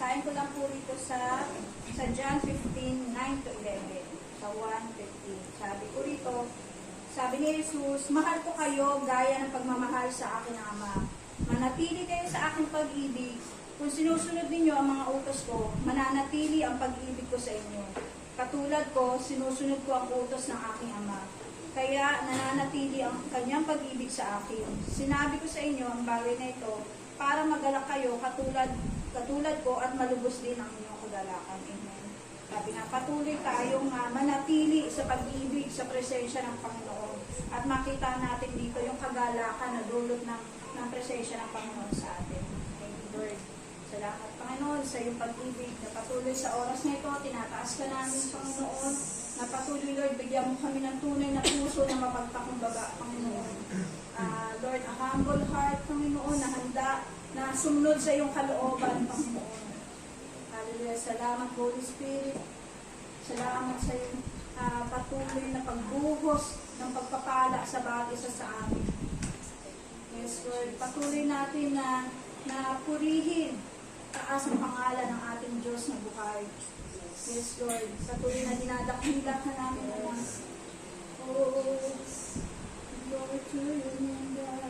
Basahin ko lang po rito sa John 15, 9 to 11. Sa 1:15. Sabi ko rito, sabi ni Jesus, mahal ko kayo gaya ng pagmamahal sa aking Ama. Manatili kayo sa aking pag-ibig. Kung sinusunod ninyo ang mga utos ko, mananatili ang pag-ibig ko sa inyo. Katulad ko, sinusunod ko ang utos ng aking Ama. Kaya nananatili ang kanyang pag-ibig sa akin. Sinabi ko sa inyo ang bagay na ito para magalak kayo katulad ko at malubos din ang inyong kagalakan. Amen. Sabi nga, patuloy tayong manatili sa pag-ibig, sa presensya ng Panginoon. At makita natin dito yung kagalakan na dulot ng presensya ng Panginoon sa atin. Thank you, Lord. Salamat, Panginoon, sa iyong pag-ibig na patuloy sa oras na ito. Tinataas ka namin, Panginoon, na patuloy, Lord, bigyan mo kami ng tunay na puso na mapagpakumbaga, Panginoon. Lord, a humble heart, Panginoon, na handa na sumunod sa iyong kalooban, Panginoon. Hallelujah. Salamat, Holy Spirit. Salamat sa iyong patuloy na pagbuhos ng pagpapala sa bawat isa sa amin. Yes, Lord. Patuloy natin na purihin taas ang pangalan ng ating Diyos na buhay. Yes, Lord. Patuloy na dinadakila ka namin naman. Oh, glory to your name, God.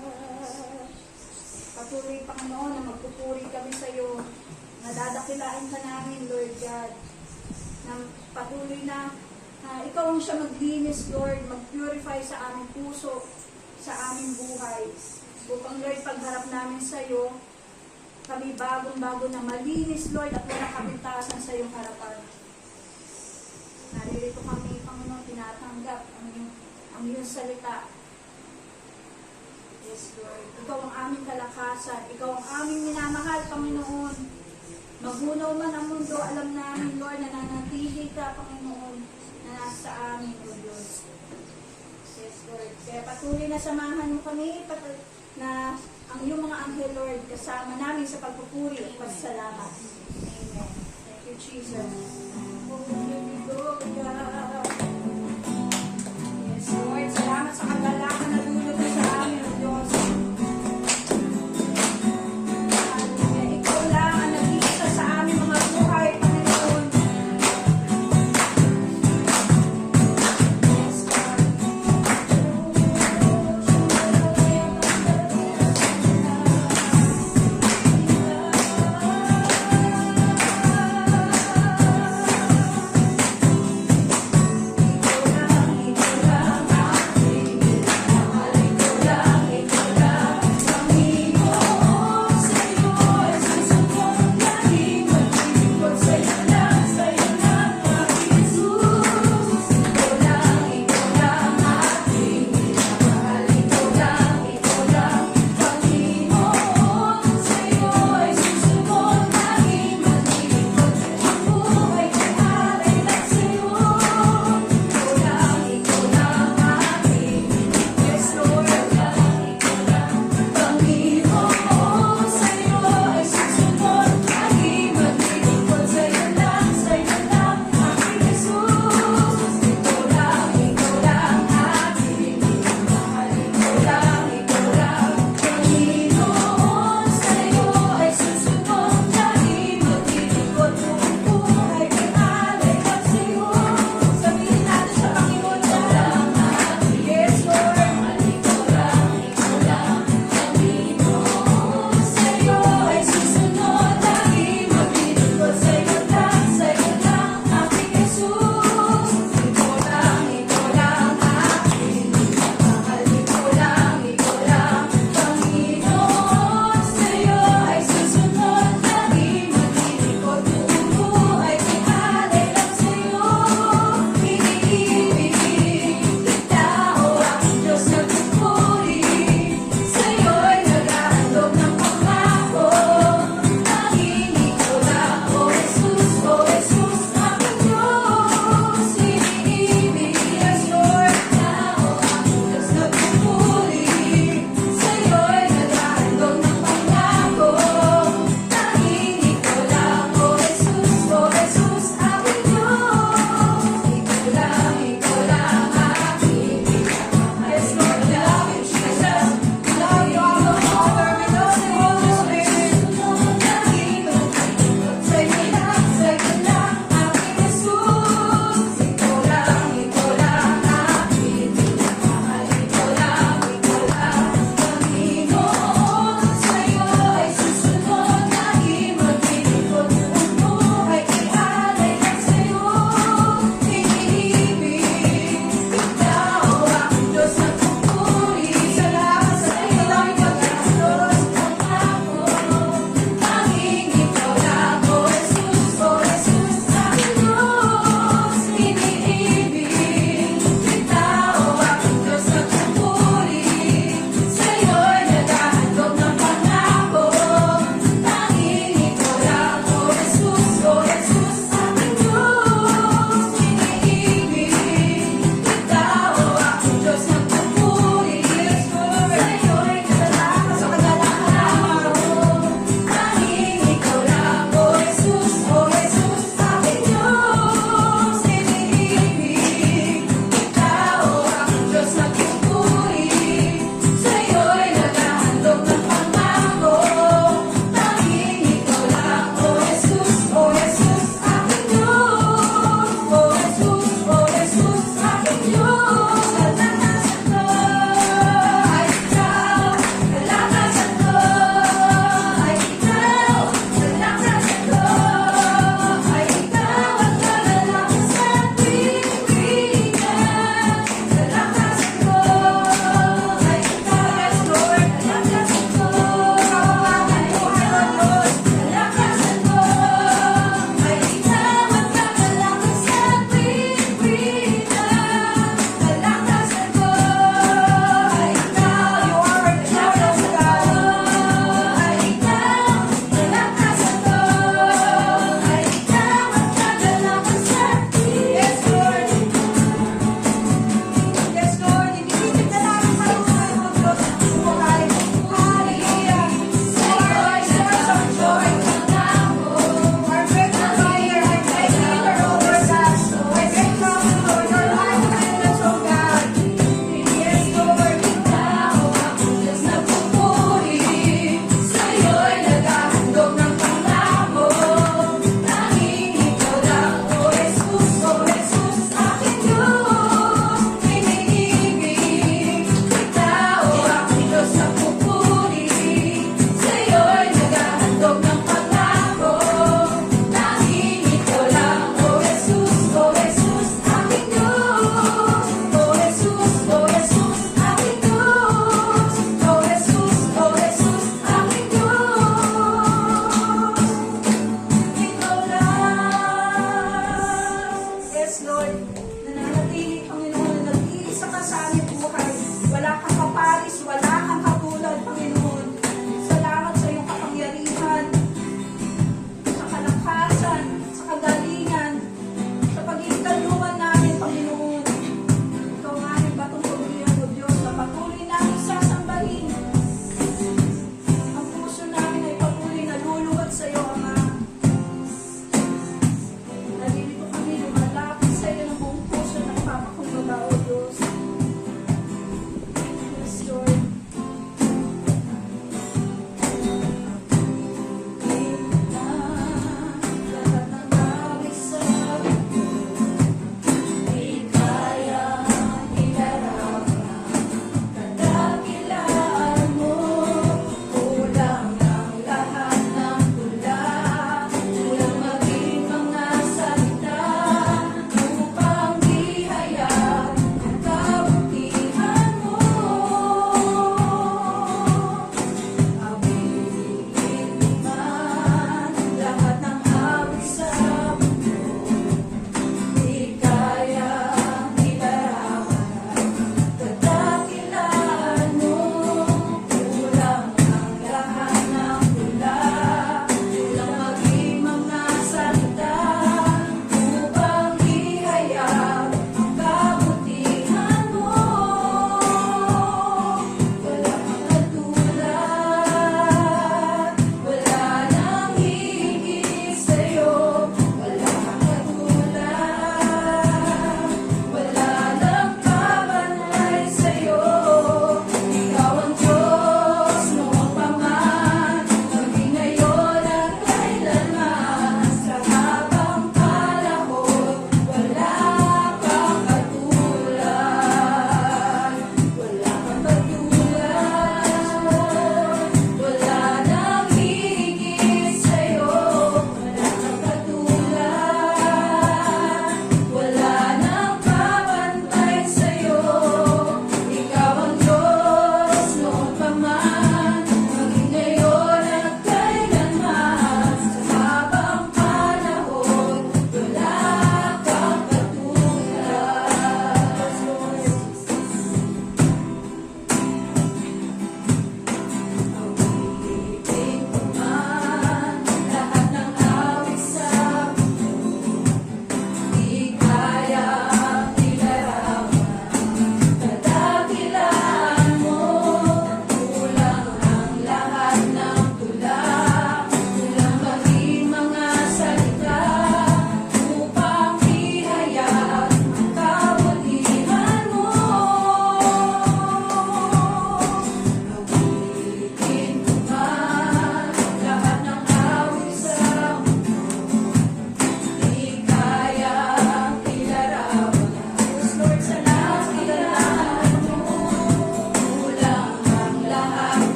Patuloy, Panginoon, na magpupuri kami sa iyo. Nadadakilain ka namin, Lord God. Na patuloy na ikaw ang siya maglinis, Lord, mag-purify sa aming puso, sa aming buhay. Upang, Lord, pagharap namin sa iyo, kami bagong-bago na malinis, Lord, at walang kapintasan sa iyong harapan. Naririto kami, Panginoon, tinatanggap ang iyong salita. Yes, Lord. Ikaw ang aming kalakasan. Ikaw ang aming minamahal, Panginoon. Magunaw man ang mundo, alam namin, Lord, na nanatili ka, Panginoon, na nasa amin, O Diyos. Yes, Lord. Kaya patuloy na samahan mo kami, na ang iyong mga anghel, Lord, kasama namin sa pagpupuri at pagsalamat. Amen. Thank you, Jesus. Yes, Lord. Salamat sa kagalakan na dulot mo sa amin, O Diyos. Ikaw lang ang nag-iisa sa aming mga buhay, Panginoon. Yes, God.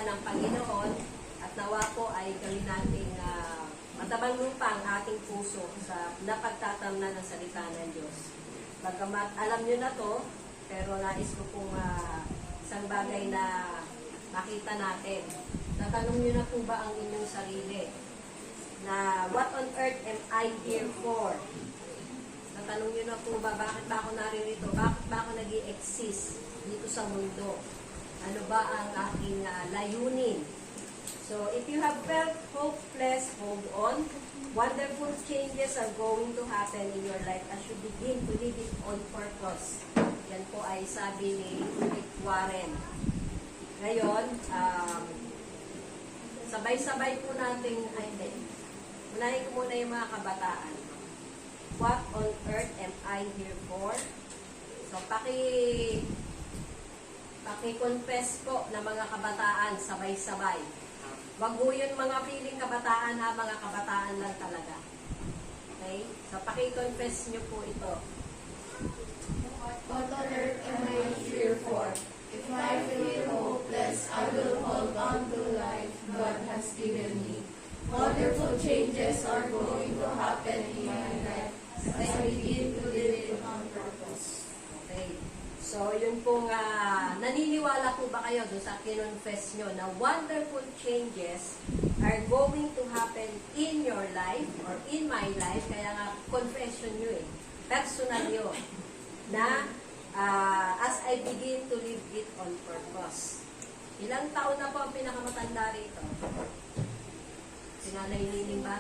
salita ng Panginoon at nawa po ay gawin nating matabang lupa ang ating puso sa napagtatamnan ng salita ng Diyos. Bagamat alam nyo na to, pero nais ko pong isang bagay na makita natin. Natanong nyo na po ba ang inyong sarili na what on earth am I here for? Natanong nyo na po ba, bakit ba ako naririto? Bakit ba ako nag-i-exist dito sa mundo? Ano ba ang aking layunin? So, if you have felt hopeless, hold on. Wonderful changes are going to happen in your life as you begin to live it on purpose. Yan po ay sabi ni Rick Warren. Ngayon, sabay-sabay po natin, unahin ko muna yung mga kabataan. What on earth am I here for? So, paki-confess po na mga kabataan, sabay-sabay. Wag mo yun mga feeling kabataan ha, mga kabataan lang talaga. Okay? So, paki-confess nyo po ito. What on earth am I here for? If I feel hopeless, I will hold on to life God has given me. Wonderful changes are going to happen in my life as I begin to live it on purpose. Okay. So, yun pong, naniniwala po ba kayo doon sa kinonfess nyo na wonderful changes are going to happen in your life or in my life? Kaya nga, confession nyo personal yun, na as I begin to live it on purpose. Ilang taon na po ang pinakamatanda rito? Sinanay Liling ba?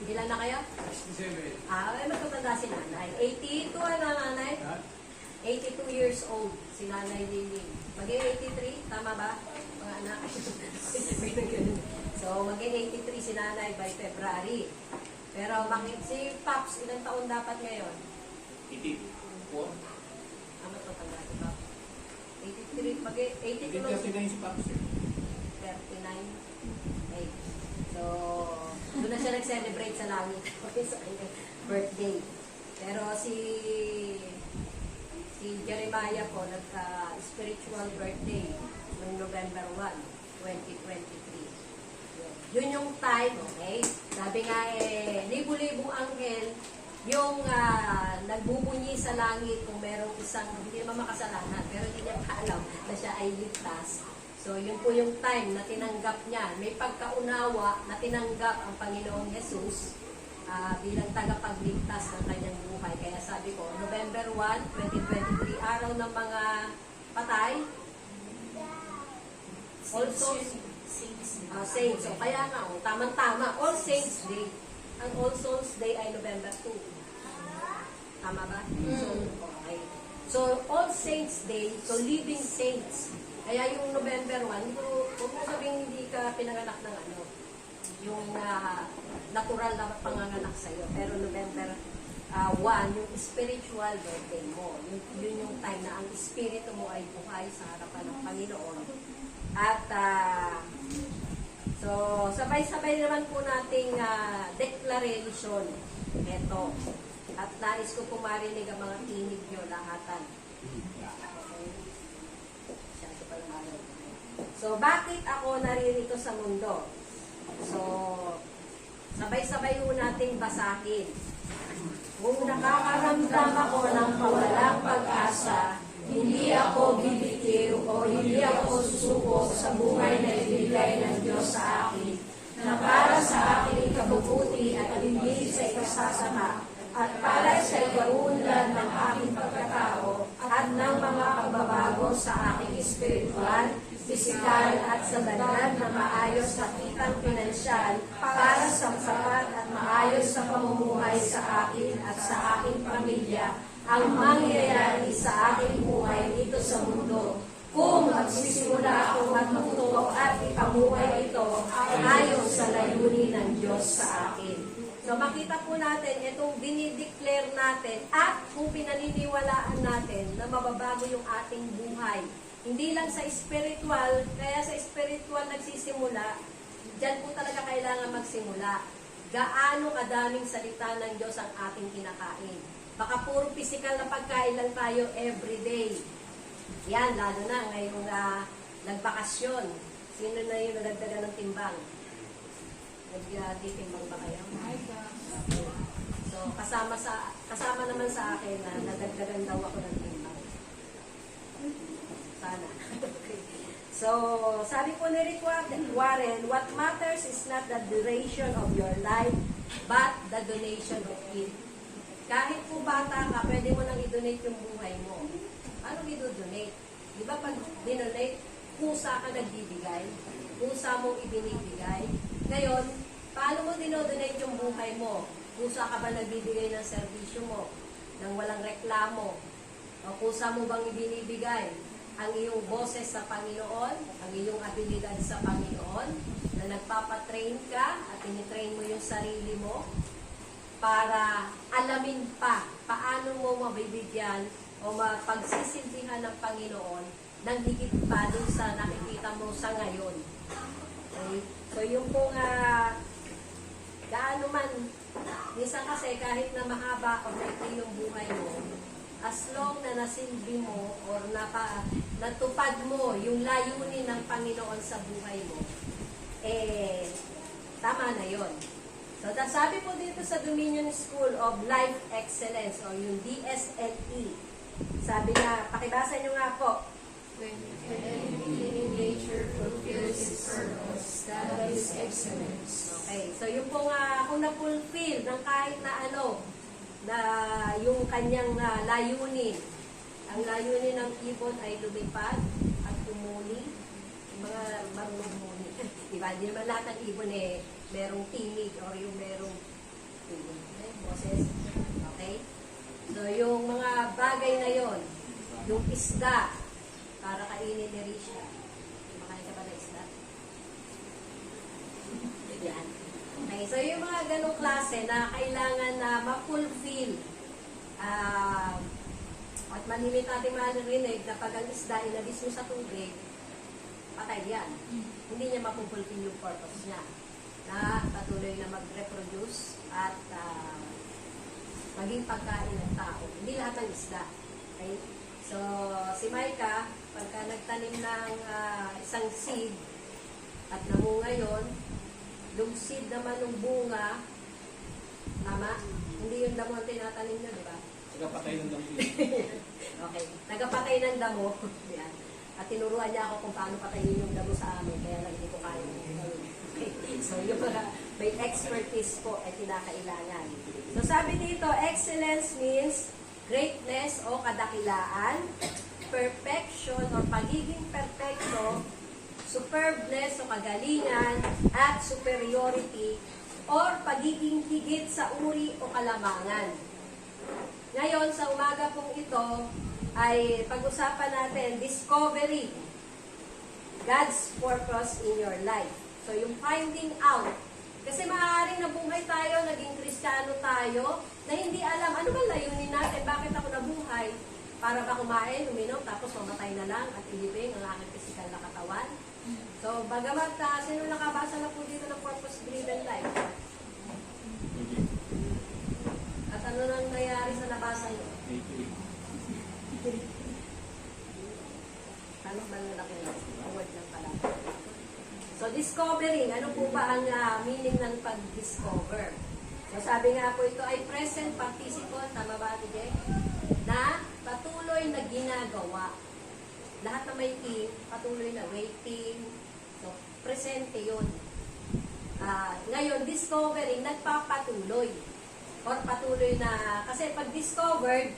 Ilan na kayo? 67. Ay, magkatanda si nanay. 82 ang nanay? 82 years old si nanay Liling. Mag-83, tama ba? Mga anak. So, mag-83 si nanay by February. Pero si Pops, ilang taon dapat ngayon? 84. Ano to tanda si Pops? 83, mag-82 lang. 39 si Pops. 39. Okay. So, doon na siya nag-celebrate sa langit sa kanyang birthday. Pero si Jeremiah po nagka-spiritual birthday noong November 1, 2023. Yun yung time, okay? Sabi nga libu-libong anghel yung nagbubunyi sa langit kung merong isang, hindi naman makasalanan, pero hindi niya pa alam na siya ay ligtas. So, yun po yung time na tinanggap niya. May pagkaunawa na tinanggap ang Panginoong Jesus bilang tagapagligtas ng kanyang buhay. Kaya sabi ko, November 1, 2023, araw ng mga patay. All Souls Saints. So, kaya nga, tamang-tama. All Saints Day. Ang All Souls Day ay November 2. Tama ba? So, okay. So, All Saints Day, so living saints. Kaya yung November 1, huwag mo sabihin hindi ka pinanganak ng yung natural na panganganak sa'yo. Pero November 1, yung spiritual birthday mo. Yun yung time na ang espiritu mo ay buhay sa harapan ng Panginoon. At, so, sabay-sabay naman po nating declaration. Ito. At nais ko po marinig ang mga tinig nyo lahatan. So, bakit ako naririto sa mundo? So, sabay-sabay po nating basahin. Kung nakakaramdam ako ng kawalang pag-asa, hindi ako bibitiw o hindi ako susuko sa buhay na ibigay ng Diyos sa akin, na para sa aking kabubuti at hindi sa ikasasama, at para sa ikaunlad ng aking pagkatao at ng mga pagbabago sa aking espiritual, pisikal at sa banal na maayos na kitang pinansyal para sa sapat at maayos na pamumuhay sa akin at sa aking pamilya ang mangyayari sa aking buhay dito sa mundo. Kung magsisimula akong magtuto at ipamuhay ito ayon sa layunin ng Diyos sa akin. So makita po natin itong dinideclare natin at kung pinaniniwalaan natin na mababago yung ating buhay. Hindi lang sa spiritual, kaya sa spiritual nagsisimula, dyan po talaga kailangan magsimula. Gaano kadaming salita ng Diyos ang ating kinakain. Baka puro physical na pagkain lang tayo everyday. Yan, lalo na ngayong nagbakasyon. Sino na yung nadagdagan ng timbang? Nagtitimbang ba kayo? So, kasama naman sa akin na nadagdagan daw ako ng timbang. Sana. Okay. So, sabi po ni Rick Warren, what matters is not the duration of your life, but the donation of it. Kahit po bata ka, pwede mo nang i-donate yung buhay mo. Paano i-donate? Di ba pag dinonate, kusa ka nagbibigay, kusa mong ibinibigay. Ngayon, paano mo dinodonate yung buhay mo? Kusa ka ba nagbibigay ng serbisyo mo, nang walang reklamo? O kusa mo bang ibinibigay ang iyong boses sa Panginoon, ang iyong abilidad sa Panginoon, na nagpapatrain ka at tinitrain mo yung sarili mo para alamin pa paano mo mabibigyan o mapagsisilbihan ng Panginoon ng higit pa dun sa nakikita mo sa ngayon. Okay? So yung pong gaano man, minsan kasi kahit na mahaba o maikli yung buhay mo, as long na nasilbi mo or natupad mo yung layunin ng Panginoon sa buhay mo, tama na yon. So, sabi po dito sa Dominion School of Life Excellence o yung DSLE, sabi nga, pakibasa nyo nga po. When anything in nature fulfills its purpose, that is excellence. Okay, so yung po nga, kung na-fulfill ng kahit na ano, na yung kanyang layunin. Ang layunin ng ibon ay lumipad at tumuli. Yung mga marunong muli. Diba? Hindi naman lahat ng ibon merong tinig or yung merong boses. Okay? So yung mga bagay na yon, yung isda, para kainin ni Risha. Makain ka ba ng isda? Yan. Okay, so yung mga ganong klase na kailangan na ma-fulfill at malimit natin marinig na pag ang isda inabis mo sa tubig, patay yan. Hindi niya mapupulfill yung purpose niya na patuloy na mag-reproduce at maging pagkain ng tao. Hindi lahat ng isda. Okay? So, si Micah, pagka nagtanim ng isang seed at namunga yun, yung seed naman ng bunga, tama? Hindi yung damo ang tinatanim nyo, di ba? Tagapatay ng damo. Okay. Tagapatay ng damo. Yan. At tinuruan niya ako kung paano patayin yung damo sa amin, kaya lang hindi ko kaya. Okay. So, yung mga may expertise po ay kinakailangan. So, sabi dito, excellence means greatness o kadakilaan, perfection o pagiging perfecto, superbness o kagalingan, at superiority or pagiging higit sa uri o kalamangan. Ngayon, sa umaga pong ito, ay pag-usapan natin discovery God's purpose in your life. So, yung finding out. Kasi maaaring nabuhay tayo, naging Kristiyano tayo, na hindi alam, ano ba layunin natin? Bakit ako nabuhay? Para ba kumain, uminom, tapos mamatay na lang at ilibing ang aking physical na katawan? So, bagamat sino nakabasa na po dito ng purpose-driven life? At ano nang nangyari sa nabasa nyo? Ano ba nila kayo? Award lang pala. So, discovering. Ano po ba ang meaning ng pag-discover? So, sabi nga po ito ay present participle. Tama ba, Ate Jay? Na patuloy na ginagawa. Lahat na may team, patuloy na waiting. So, presente yun. Ngayon, discovering, nagpapatuloy. Or patuloy na, kasi pag discovered,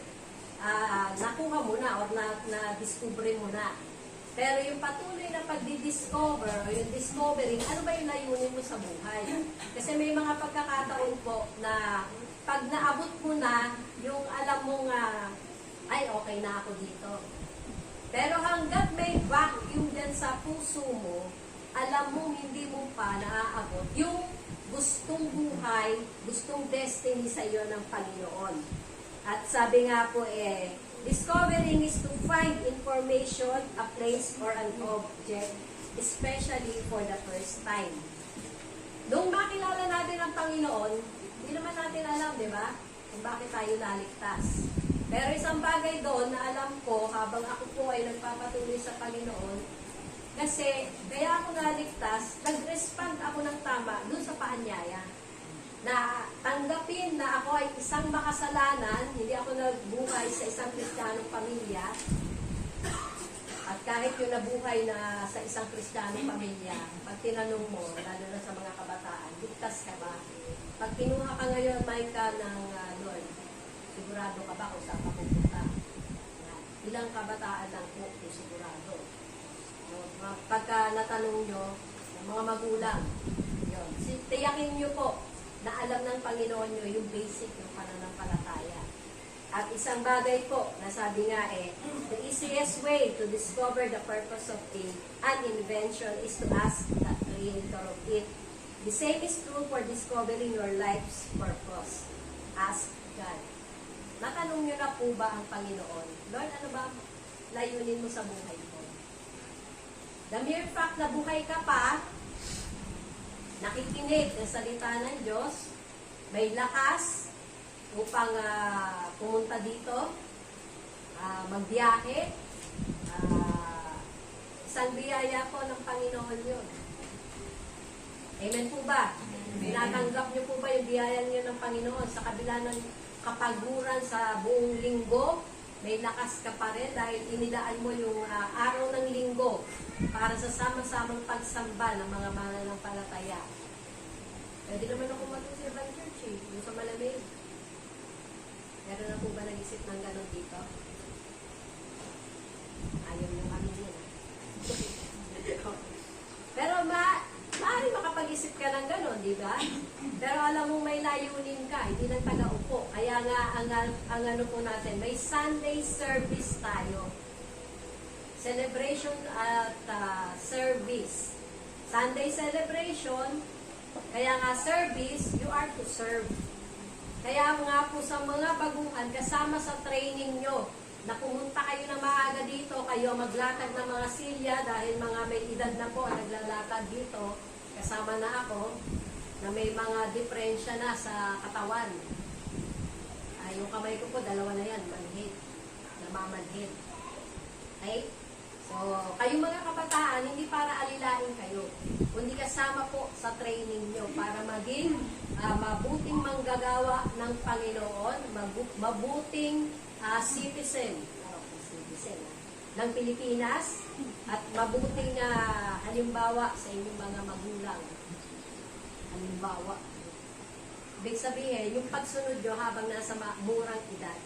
nakuha mo na or na-discover mo na. Pero yung patuloy na pagdi-discover o yung discovering, ano ba yung layunin mo sa buhay? Kasi may mga pagkakataon po na pag naabot mo na, yung alam mo nga, ay okay na ako dito. Pero hanggat may vacuum dyan sa puso mo, alam mo hindi mo pa naaabot yung gustong buhay, gustong destiny sa iyo ng Panginoon. At sabi nga po discovering is to find information, a place, or an object, especially for the first time. Nung makilala natin ang Panginoon, hindi naman natin alam, di ba? Kung bakit tayo naligtas. Pero isang bagay doon na alam ko, habang ako po ay nagpapatuloy sa Panginoon, Kasi, kaya ako naligtas, nag-respond ako ng tama dun sa paanyaya. Na tanggapin na ako ay isang makasalanan, hindi ako nagbuhay sa isang Kristiyanong pamilya. At kahit yung nabuhay na sa isang Kristiyanong pamilya, pag tinanong mo, lalo na sa mga kabataan, ligtas ka ba? Pag kinuha ka ngayon, Micah, ng Lord, sigurado ka ba kung saan ka pupunta? Yan. Ilang kabataan lang po kung sigurado. So, pagka natanong nyo, ng mga magulang, yun, tiyakin nyo po na alam ng Panginoon nyo yung basic ng pananampalataya. At isang bagay po, nasabi nga the easiest way to discover the purpose of an invention is to ask the creator of it. The same is true for discovering your life's purpose. Ask God. Natanong nyo na po ba ang Panginoon? Lord, ano ba layunin mo sa buhay ko? The mere fact na buhay ka pa, nakikinig ng salita ng Diyos, may lakas upang pumunta dito, magbiyahe, isang biyaya po ng Panginoon yun. Amen po ba? Tinatanggap niyo po ba yung biyaya niyo ng Panginoon sa kabila ng kapaguran sa buong linggo? May lakas ka pa rin dahil inilaan mo yung araw ng linggo para sa sama-samang pagsamba ng mga mananampalataya. Pwede naman ako mag-usir ng church yung sa malamig. Meron na po ba nag-isip ng gano'n dito? Ayaw nyo kami yun. Pero maaari makapag-isip ka ng gano'n, di ba? Pero alam mo may layunin ka, hindi lang taga-upo. Kaya nga, ang ano po natin, may Sunday service tayo. Celebration at service. Sunday celebration, kaya nga service, you are to serve. Kaya nga po sa mga baguhan, kasama sa training nyo, na pumunta kayo na maaga dito, kayo maglakad ng mga silya, dahil mga may edad na po ang naglalakad dito, kasama na ako, na may mga diferensya na sa katawan. Yung kamay ko po, dalawa na yan, manhid, namamanhid. Okay? So, kayong mga kabataan, hindi para alilain kayo, kundi kasama po sa training nyo para maging mabuting manggagawa ng Panginoon, mabuting citizen ng Pilipinas, at mabuting halimbawa sa inyong mga magulang. Halimbawa. Ibig sabihin, yung pagsunod nyo habang nasa murang edad.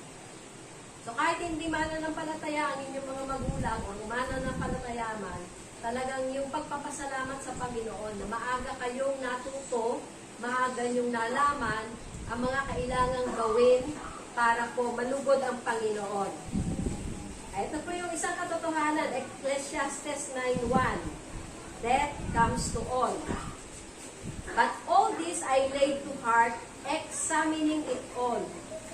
So kahit hindi mananampalataya ang inyong mga magulang o mananampalataya man, talagang yung pagpapasalamat sa Panginoon na maaga kayong natuto, maaga nyong nalaman ang mga kailangang gawin para po malugod ang Panginoon. Ito po yung isang katotohanan, Ecclesiastes 9:1. Death comes to all. But all this I laid to heart, examining it all,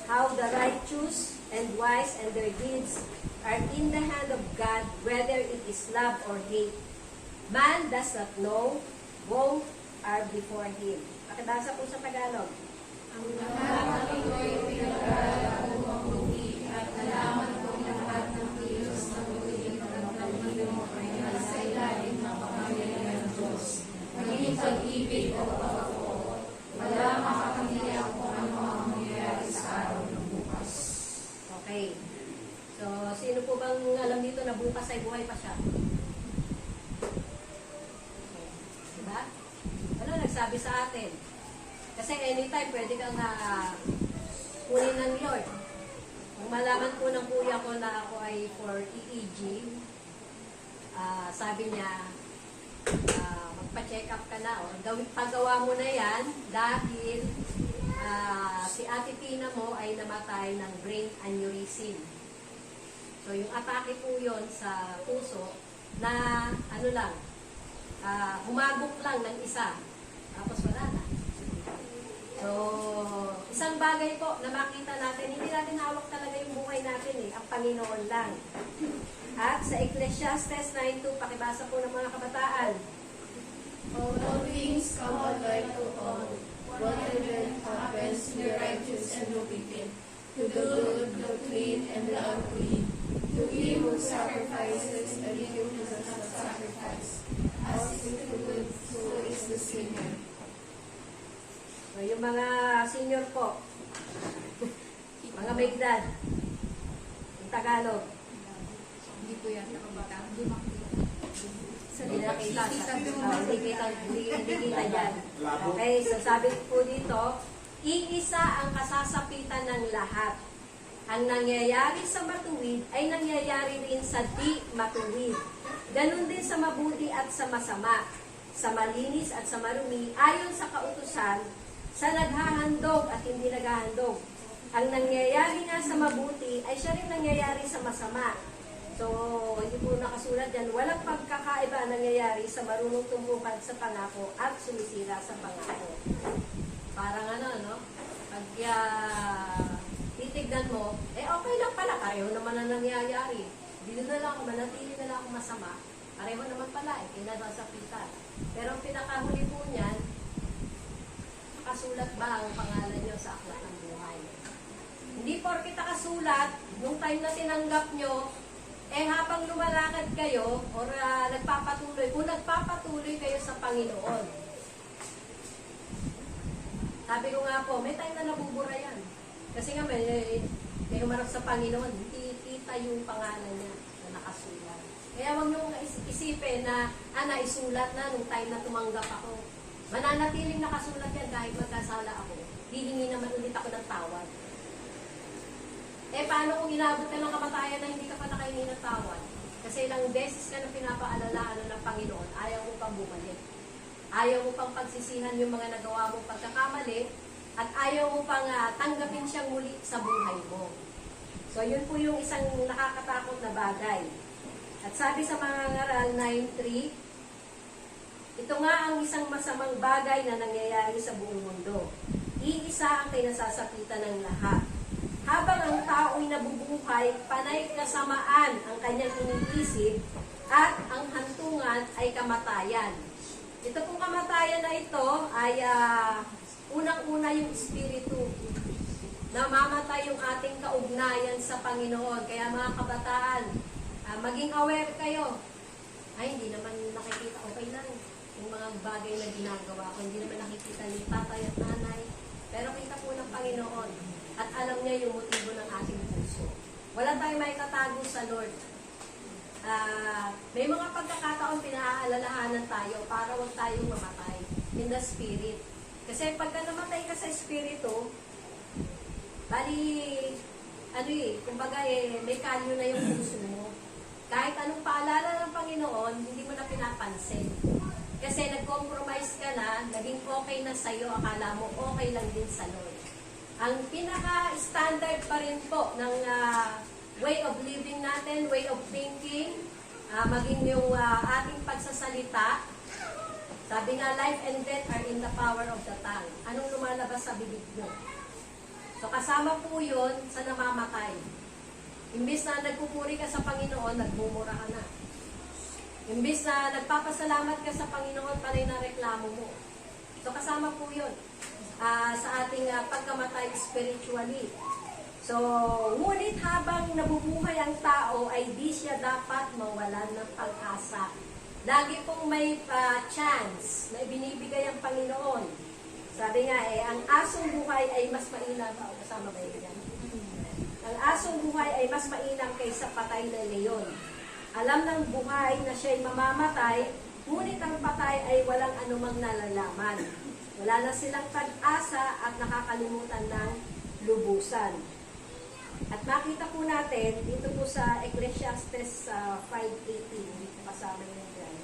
how the righteous and wise and their deeds are in the hand of God, whether it is love or hate. Man does not know, both are before Him. Pakibasa po sa Tagalog. Ang lahat ng ito'y pinag-aralan ko mabuti at nalaman kong lahat ng kilos na buhay ng Panginoon ay nasa ilalim ng pamamagitan ng Diyos. Maging pag-ibig o pagpapakot, wala makakatiyak kung ano ang mangyayari sa araw ng bukas. Okay. So, sino po bang alam dito na bukas ay buhay pa siya? Diba? Ano nagsabi sa atin? Kasi anytime pwede kang kunin ng Lord. Kung malaman po ng kuya ko na ako ay for EEG, sabi niya, magpa-check up ka na. Pagawa mo na yan dahil si Ate Tina mo ay namatay ng brain aneurysm. So, yung atake po yun sa puso na ano lang, humagok lang ng isa. Tapos wala na. So, isang bagay po na makita natin, hindi natin hawak talaga yung buhay natin ang Panginoon lang. At sa Ecclesiastes 9:2, pakibasa po ng mga kabataan. All things come alike to all. Whatever happens to the righteous and the wicked, to the good, the clean, and the unclean, to To him who sacrifices and you who does not sacrifice, as is the good, so is the sinner. So, yung mga senior po, mga may edad, yung Tagalog, Hindi po yan nakabata. hindi nakita. Hindi kita dyan. Okay, so sabi po dito, iisa ang kasasapitan ng lahat. Ang nangyayari sa matuwid ay nangyayari rin sa di matuwid. Ganon din sa mabuti at sa masama, sa malinis at sa marumi, ayon sa kautusan, sa naghahandog at hindi naghahandog. Ang nangyayari nga sa mabuti ay siya rin nangyayari sa masama. So, hindi po nakasulat dyan, walang pagkakaiba nangyayari sa marunong tumupad sa pangako at sumisira sa pangako. Parang ano, no? Pag titignan mo, okay lang pala, pareho naman ang nangyayari. Dito na lang ako, manatili na lang ako masama. Pareho naman pala, kinasasapitan. Pero ang pinakahuli po niyan, nakasulat ba ang pangalan niyo sa aklat ng buhay? Hindi porkit nakasulat, nung time na tinanggap nyo, habang lumalakad kayo, or nagpapatuloy, kung nagpapatuloy kayo sa Panginoon. Sabi ko nga po, may time na nabubura yan. Kasi nga may humarap sa Panginoon, hindi kita yung pangalan niya na nakasulat. Kaya huwag nyo isipin na, naisulat na nung time na tumanggap ako. Mananatiling nakasulat yan kahit magkasala ako. Hihingi naman ulit ako ng tawad. Paano kung inabot ka ng kamatayan na hindi ka pa nakahingi ng tawad? Kasi ilang beses ka na pinapaalalahan ng Panginoon, ayaw mo pang bumalik. Ayaw mo pang pagsisihan yung mga nagawa mong pagkakamali, at ayaw mo pang tanggapin siyang muli sa buhay mo. So, yun po yung isang nakakatakot na bagay. At sabi sa mga ngaral 9.3, ito nga ang isang masamang bagay na nangyayari sa buong mundo. Iisa ang kinasasapitan ng lahat. Habang ang tao'y nabubuhay, panay kasamaan ang kanyang iniisip at ang hantungan ay kamatayan. Ito pong kamatayan na ito ay unang-una yung espiritu. Namamatay yung ating kaugnayan sa Panginoon. Kaya mga kabataan, maging aware kayo. Ay, hindi naman nakikita, okay lang. Yung mga bagay na ginagawa ko, hindi naman nakikita ni tatay at nanay. Pero kita po ng Panginoon. At alam niya yung motibo ng ating puso. Wala tayong may tatago sa Lord. May mga pagkakataon pinaalalahanan tayo para huwag tayong mamatay in the spirit. Kasi pagka namatay ka sa espiritu, bali, kumbaga may kalyo na yung puso mo. Kahit anong paalala ng Panginoon, hindi mo na pinapansin. Kasi nag-compromise ka na, naging okay na sa'yo, akala mo okay lang din sa Lord. Ang pinaka-standard pa rin po ng way of living natin, way of thinking, maging yung ating pagsasalita. Sabi nga, life and death are in the power of the tongue. Anong lumalabas sa bibig mo? So kasama po yun sa namamatay. Imbis na nagpupuri ka sa Panginoon, nagmumura ka na. Imbis na nagpapasalamat ka sa Panginoon, panay na reklamo mo. So kasama po yun sa ating pagkamatay spiritually. So, ngunit habang nabubuhay ang tao, ay di siya dapat mawalan ng pag-asa. Lagi pong may chance na ibinibigay ang Panginoon. Sabi nga ang asong buhay ay mas mainam. Kasama ba yun yan? Ang asong buhay ay mas mainam kaysa patay na leyon. Alam ng buhay na siya'y mamamatay, ngunit ang patay ay walang anumang nalalaman. Wala na silang pag-asa at nakakalimutan ng lubusan. At makita po natin, dito po sa Ecclesiastes 5:18, hindi po kasama yun dyan,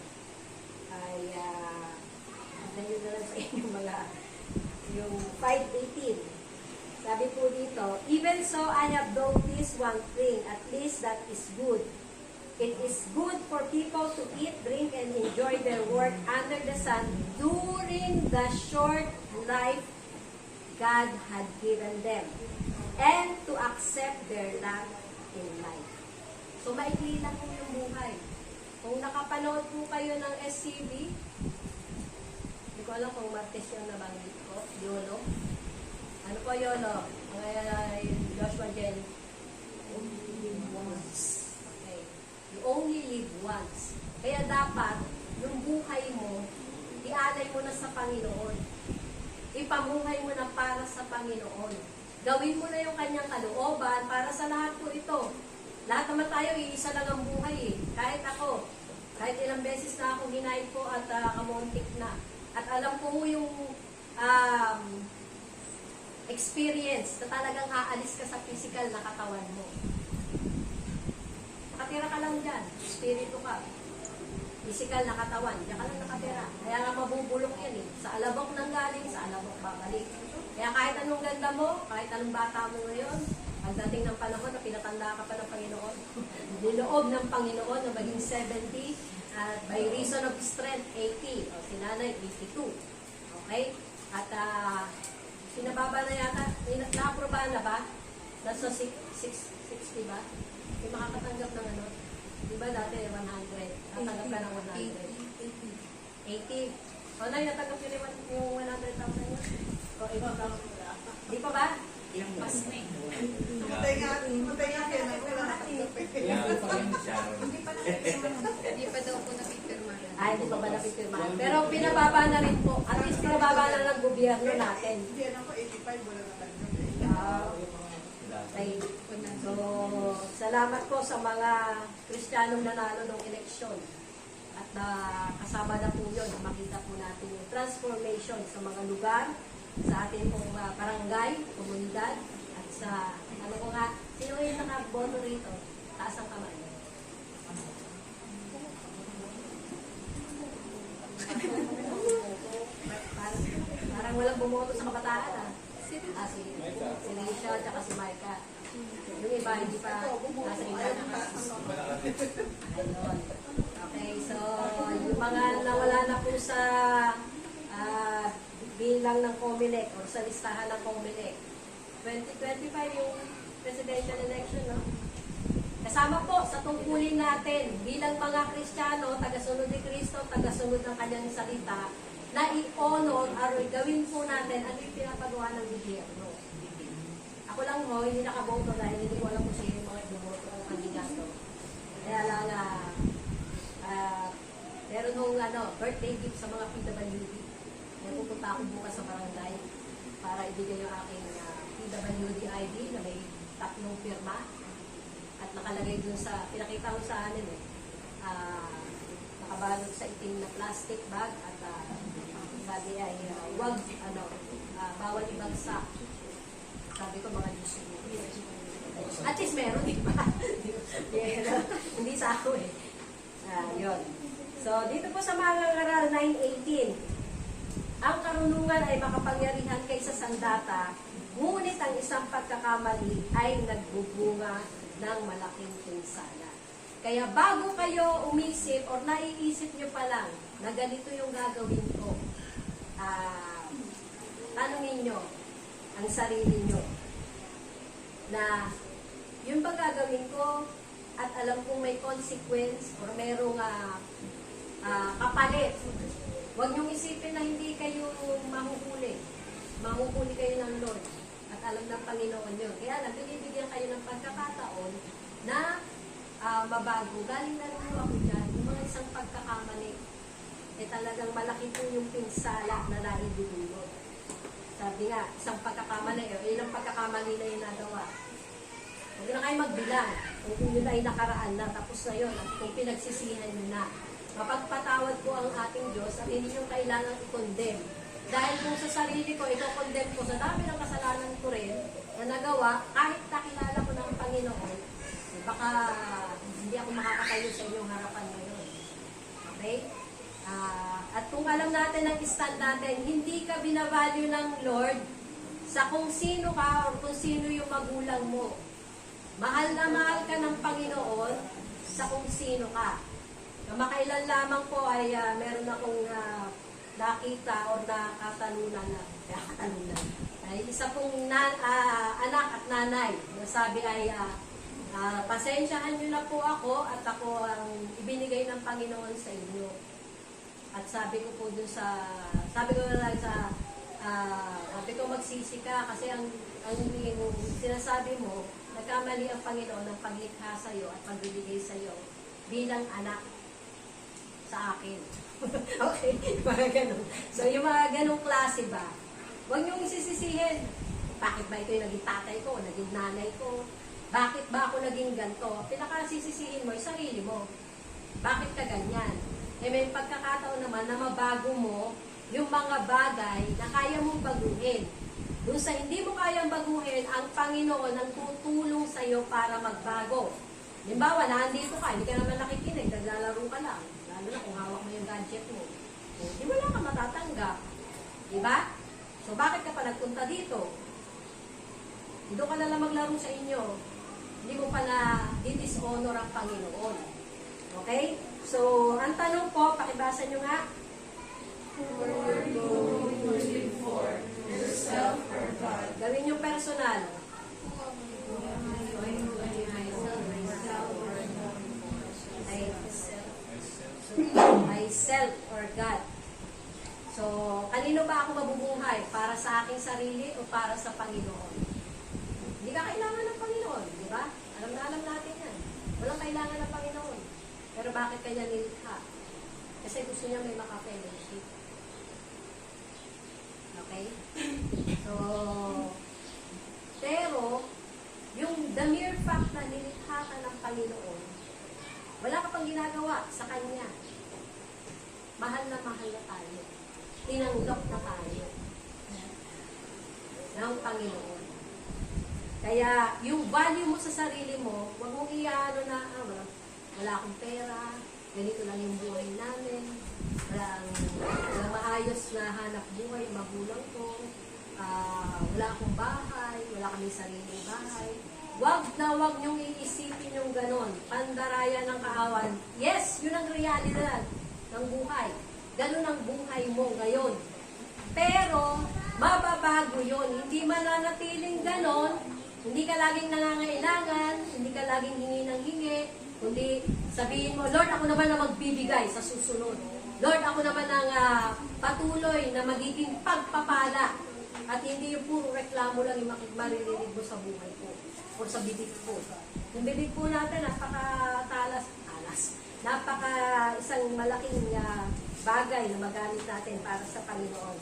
ay, ganyan na lang sa inyo yung 5:18. Sabi po dito, even so I have noticed one thing, at least that is good. It is good for people to eat, drink, and enjoy their work under the sun during the short life God had given them, and to accept their lot in life. So, maikli lang po yung buhay. Kung nakapanood po kayo ng SCB, hindi ko alam kung Martes yun nabanggit ko, YOLO. Ano po YOLO? Joshua Jen. You only live once. Kaya dapat, yung buhay mo, ialay mo na sa Panginoon. Ipamuhay mo na para sa Panginoon. Gawin mo na yung kanyang kalooban para sa lahat po ito. Lahat naman tayo, iisa lang ang buhay eh. Kahit ako, kahit ilang beses na ako hinahid po at kamontik na. At alam ko yung experience na talagang aalis ka sa physical na katawan mo. Nakatira ka lang dyan, espiritu ka. Physical na katawan, diyan ka lang nakatira. Kaya nga mabubulok yan eh. Sa alabok nang galing, sa alabok babalik. Kaya kahit anong ganda mo, kahit anong bata mo ngayon, pagdating ng panahon na pinatanda ka pa ng Panginoon, niloob ng Panginoon na maging 70, at by reason of strength, 80. O si nanay, 82. Okay? At pinababa na yata, na-aprobahan na ba? Nasa 60 ba? May makakatanggap ng ano? Di ba dati 100? Natanggap ka ng 100. 80. O na, natanggap yun yung 100,000 yun? O, iba ka. Di pa ba? Pas na eh. Matay nga kayo na wala nakatanggap eh. Kaya pa rin siya. Hindi pa napipirmahan. Hindi pa daw po napipirmahan. Ay, di pa ba napipirmahan? Pero pinababa na rin po. At least pinababa na ng gobyerno natin. Hindi yan ako, 85, wala natanggap eh. Okay. So, salamat po sa mga Kristiyanong nanalo ng eleksyon. At kasama na po yun, makita po natin yung transformation sa mga lugar, sa ating pong barangay, komunidad, at sa, ano ko nga, sino yung nakaboto rito? Taas ang kamay. Parang walang bumoto sa kabataan ah. Si Risha at si Micah. Yung iba hindi pa nasa internet. Ayun. Okay, so yung mga nawala na po sa bilang ng COMELEC o sa listahan ng COMELEC. 2025 yung presidential election, no? Kasama po sa tungkulin natin bilang mga Kristiyano, tagasunod ni Kristo, tagasunod ng kanyang salita, na i-honor or gawin po natin ang pinapagawa ng gobyerno. Ako lang ho, hindi nakaboto dahil hindi ko alam kung sino yung mga bumoto ng kandidato. Kaya lang, meron hong birthday gift sa mga PWD. Kaya pupunta ako bukas sa barangay para ibigay yung aking PWD ID na may 3 pirma. At nakalagay dun sa, pinakita ko sa amin nakabalot sa itim na plastic bag at sabi ay wag, bawal ibagsak. Sabi ko mga Diyos. At least meron, di ba? Hindi sa ako eh. Yun. So, dito po sa mga ngaral 9:18, ang karunungan ay makapangyarihan kaysa sandata, ngunit ang isang pagkakamali ay nagbubunga ng malaking pinsala. Kaya bago kayo umisip o naiisip nyo pa lang na ganito yung gagawin ko, tanungin nyo ang sarili nyo na yung ba gagawin ko at alam kong may consequence or merong kapalit. Huwag nyong isipin na hindi kayo mahuhuli. Mahuhuli kayo ng Lord at alam ng Panginoon yun. Kaya lang, binibigyan kayo ng pagkakataon na mabago. Galing na rin ako dyan. Yung mga isang pagkakamali, talagang malaki po yung pinsala na naidudulot. Sabi nga, isang pagkakamali, ilang pagkakamali na yung nagawa. Huwag na kayo magbilang. Kung yun ay nakaraan na, tapos na yun. At kung pinagsisihan nyo na, mapagpatawad po ang ating Diyos at hindi nyo kailangan i-condemn. Dahil kung sa sarili ko, i-condemn ko sa dami ng kasalanan ko rin na nagawa, kahit nakilala ko ng Panginoon, baka hindi ako makakatayo sa inyong harapan ngayon. Okay? At kung alam natin ang stand natin, hindi ka binavalue ng Lord sa kung sino ka o kung sino yung magulang mo. Mahal na mahal ka ng Panginoon sa kung sino ka. Makailan lamang po ay meron akong nakita o nakatalunan na ay isa pong anak at nanay na sabi ay pasensyahan nyo na po ako at ako ang ibinigay ng Panginoon sa inyo. At sabi ko po dun sa, sabi ko magsisi ka kasi ang sinasabi mo, nagkamali ang Panginoon ng paglikha sa iyo at pagbibigay sa iyo bilang anak sa akin. Okay? Mga ganun. So, yung mga ganung klase ba, huwag niyong isisisihin. Bakit ba ito yung naging tatay ko, naging nanay ko? Bakit ba ako naging ganito? Pinakasisisihin mo yung sarili mo. Bakit ka ganyan? Eh may pagkakataon naman na mabago mo yung mga bagay na kaya mong baguhin. Doon sa hindi mo kayang baguhin, ang Panginoon ang tutulong sa iyo para magbago. Halimbawa, nandito ka, hindi ka naman nakikinig, naglalaro ka lang. Lalo na kung hawak mo yung gadget mo. Hindi mo lang ka matatanggap. Diba? So, bakit ka pa nagpunta dito? Dito ka na lang maglaro sa inyo. Hindi mo pa na dishonor ang Panginoon. Okay? So, ang tanong po, pakibasa nyo nga. Yourself or God. Gawin yung personal. Myself or God. So, kanino ba ako mabubuhay? Para sa aking sarili o para sa Panginoon? Hindi ka kailangan ng Panginoon, di ba? Alam na alam natin yan. Walang kailangan ng Panginoon. Pero bakit kanya nilikha? Kasi gusto niya may maka-fellowship. Okay? So, pero, yung the mere fact na nilikha ka ng Panginoon, wala ka pang ginagawa sa Kanya. Mahal na tayo. Tinanggap na tayo ng Panginoon. Kaya, yung value mo sa sarili mo, huwag mong iyaano na, wala akong pera, ganito lang yung buhay namin, wala maayos na hanap buhay, magulang ko, wala akong bahay, wala kaming sariling bahay. Wag na wag niyong iisipin yung ganon. Pandaraya ng kaawan. Yes, yun ang realidad ng buhay. Ganon ang buhay mo ngayon. Pero, mababago yun. Hindi mananatiling ganon. Hindi ka laging nangangailangan. Hindi ka laging hingi ng hingi. Kundi sabihin mo, Lord, ako naman na magbibigay sa susunod. Lord, ako naman ang patuloy na magiging pagpapala. At hindi yung puro reklamo lang yung maririnig mo sa buhay ko o sa bibig ko. Yung bibig po natin, napaka isang malaking bagay na magamit natin para sa Panginoon.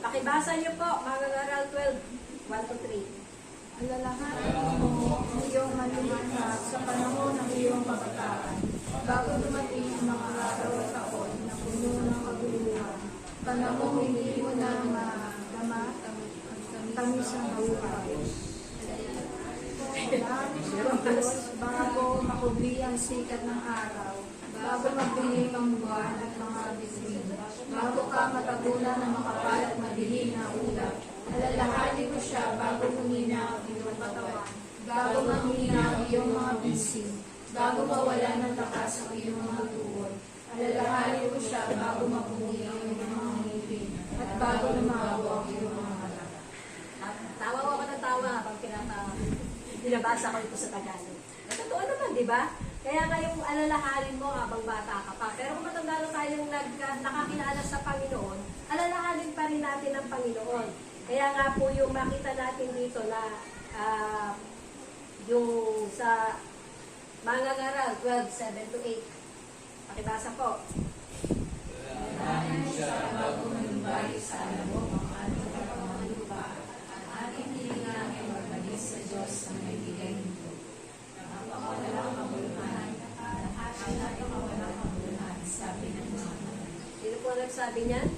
Pakibasa niyo po, mga Ngaral 12, 1-3. Alalahanin mo ang iyong maliwanag sa panahon ng iyong kabataan, bago dumating ang mga araw at taon na puno ng kaguluhan. Panahon hindi mo na madama ang tamis ng buhay. Bago makubli ang sikat ng araw, bago magdilim ang buwan at mga bituin, bago ka matagunan ng makapal at madilim na ulap, alalahanin mo siya bago humina ang iyong katawan, bago mahina ang iyong mga bisig, bago mawala ng lakas ang iyong mga tuhod, alalahanin mo siya bago mabuhi ang iyong mga ngipin, at bago lumago ang iyong mga mata. Tawa ako ng tawa habang binabasa ko ito sa Tagalog. At totoo naman, di ba? Kaya nga yung alalahanin mo habang bata ka pa. Pero kung matanda na tayong nakakilala sa Panginoon, alalahanin pa rin natin ang Panginoon. Kaya nga po yung makita natin dito na yung sa mga Ngaral 12:7-8. Pakibasa po. Alalahanin siya bago manumbalik sa alamok ang ating mga lupa, at ating hilingan ay magbalik sa Diyos na may bigay nito. Napakawalang kabuluhan, lahat ay napakawalang kabuluhan, sabi ng mga naman. Sino po nagsabi niyan?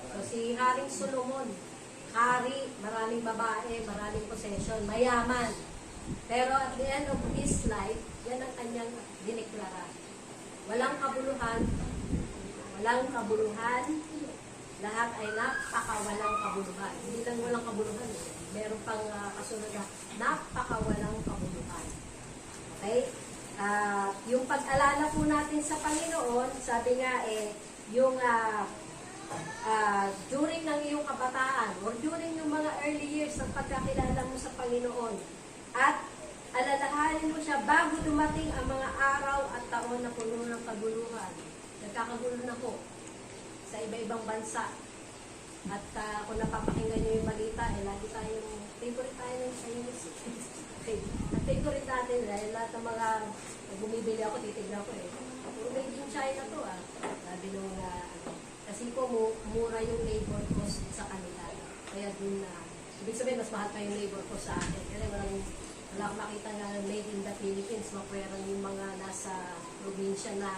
So, si Haring Solomon. Hari, maraming babae, maraming possession, mayaman. Pero at the end of his life, yan ang kanyang diniklara. Walang kabuluhan, lahat ay napakawalang kabuluhan. Hindi lang walang kabuluhan, meron pang kasunod na napakawalang kabuluhan. Okay? Yung pag-alala po natin sa Panginoon, sabi nga yung during ng iyong kabataan or during yung mga early years ng pagkakilala mo sa Panginoon at alalahanin mo siya bago dumating ang mga araw at taon na puno ng kaguluhan. Nagkakagulo na po sa iba-ibang bansa. At kung napapakinggan nyo yung balita, lagi tayong favorite tayo ng Chinese. Okay. At favorite natin, dahil lahat ng mga bumibili ako, titignan ko eh. Puro made in China to ah. Sabi nung, kasi po mura yung labor cost sa kanila. Kaya dun ibig sabihin, mas mahal pa yung labor cost sa akin. Kasi wala akong makita nga made in the Philippines. Mapwerang yung mga nasa probinsya na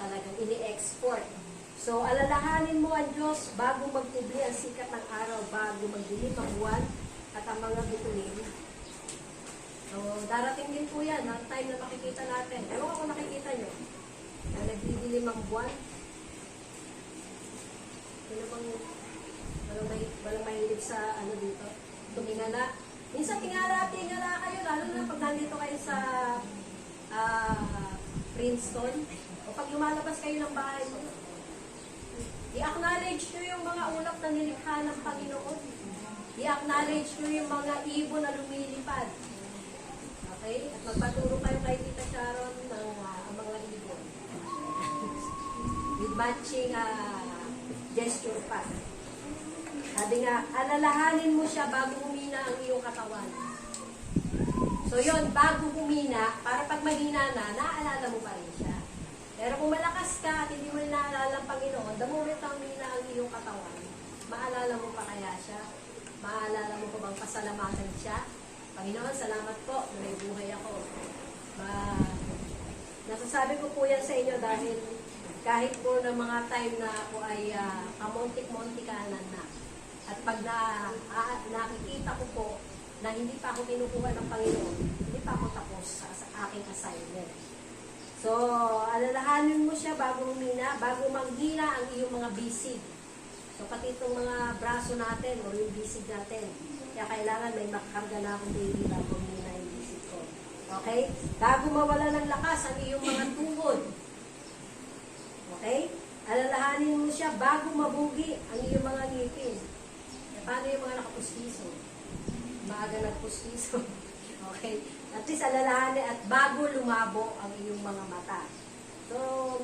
talagang ini-export. So, alalahanin mo ang Diyos bago magtubli ang sikat ng araw, bago magdilim ang buwan at ang mga bituin. So, darating din po yan, ang time na makikita natin. Ewan ko kung nakikita nyo, na nagdidilim ang buwan. Sino bang walang mahilig sa ano dito? Tumingala. Minsan tingala kayo, lalo na pag nandito kayo sa Princeton, o pag lumalabas kayo ng bahay mo, i-acknowledge nyo yung mga ulap na nilikha ng Panginoon. I-acknowledge nyo yung mga ibon na lumilipad. Okay? At magpaturo kayo kay Tita Sharon ng mga ibon. With matching gesture pa. Sabi nga, alalahanin mo siya bago humina ang iyong katawan. So yon, bago humina, para pag mahina na, naaalala mo pa rin siya. Pero kung malakas ka at hindi mo naaalala ang Panginoon, the moment na humina ang iyong katawan, maalala mo pa kaya siya? Maalala mo pa bang pasalamatan siya? Panginoon, salamat po na may buhay ako. Nasasabi ko po yan sa inyo dahil kahit po ng mga time na ako ay kamontik-montikanan na. At pag nakikita ko po na hindi pa ako kinukuha ng Panginoon, hindi pa ako tapos sa aking assignment. So, alalahanin mo siya bago humina, bago manghina ang iyong mga bisig. So, pati itong mga braso natin o yung bisig natin. Kaya kailangan may makakarga na akong daily bago humina yung bisig ko. Okay? Bago mawala ng lakas ang iyong mga tuhod. Okay? Alalahanin mo siya bago mabugi ang iyong mga ngipin. Paano yung mga nakapustiso? Maaga nagpustiso. Okay? At least alalahanin at bago lumabo ang iyong mga mata. So,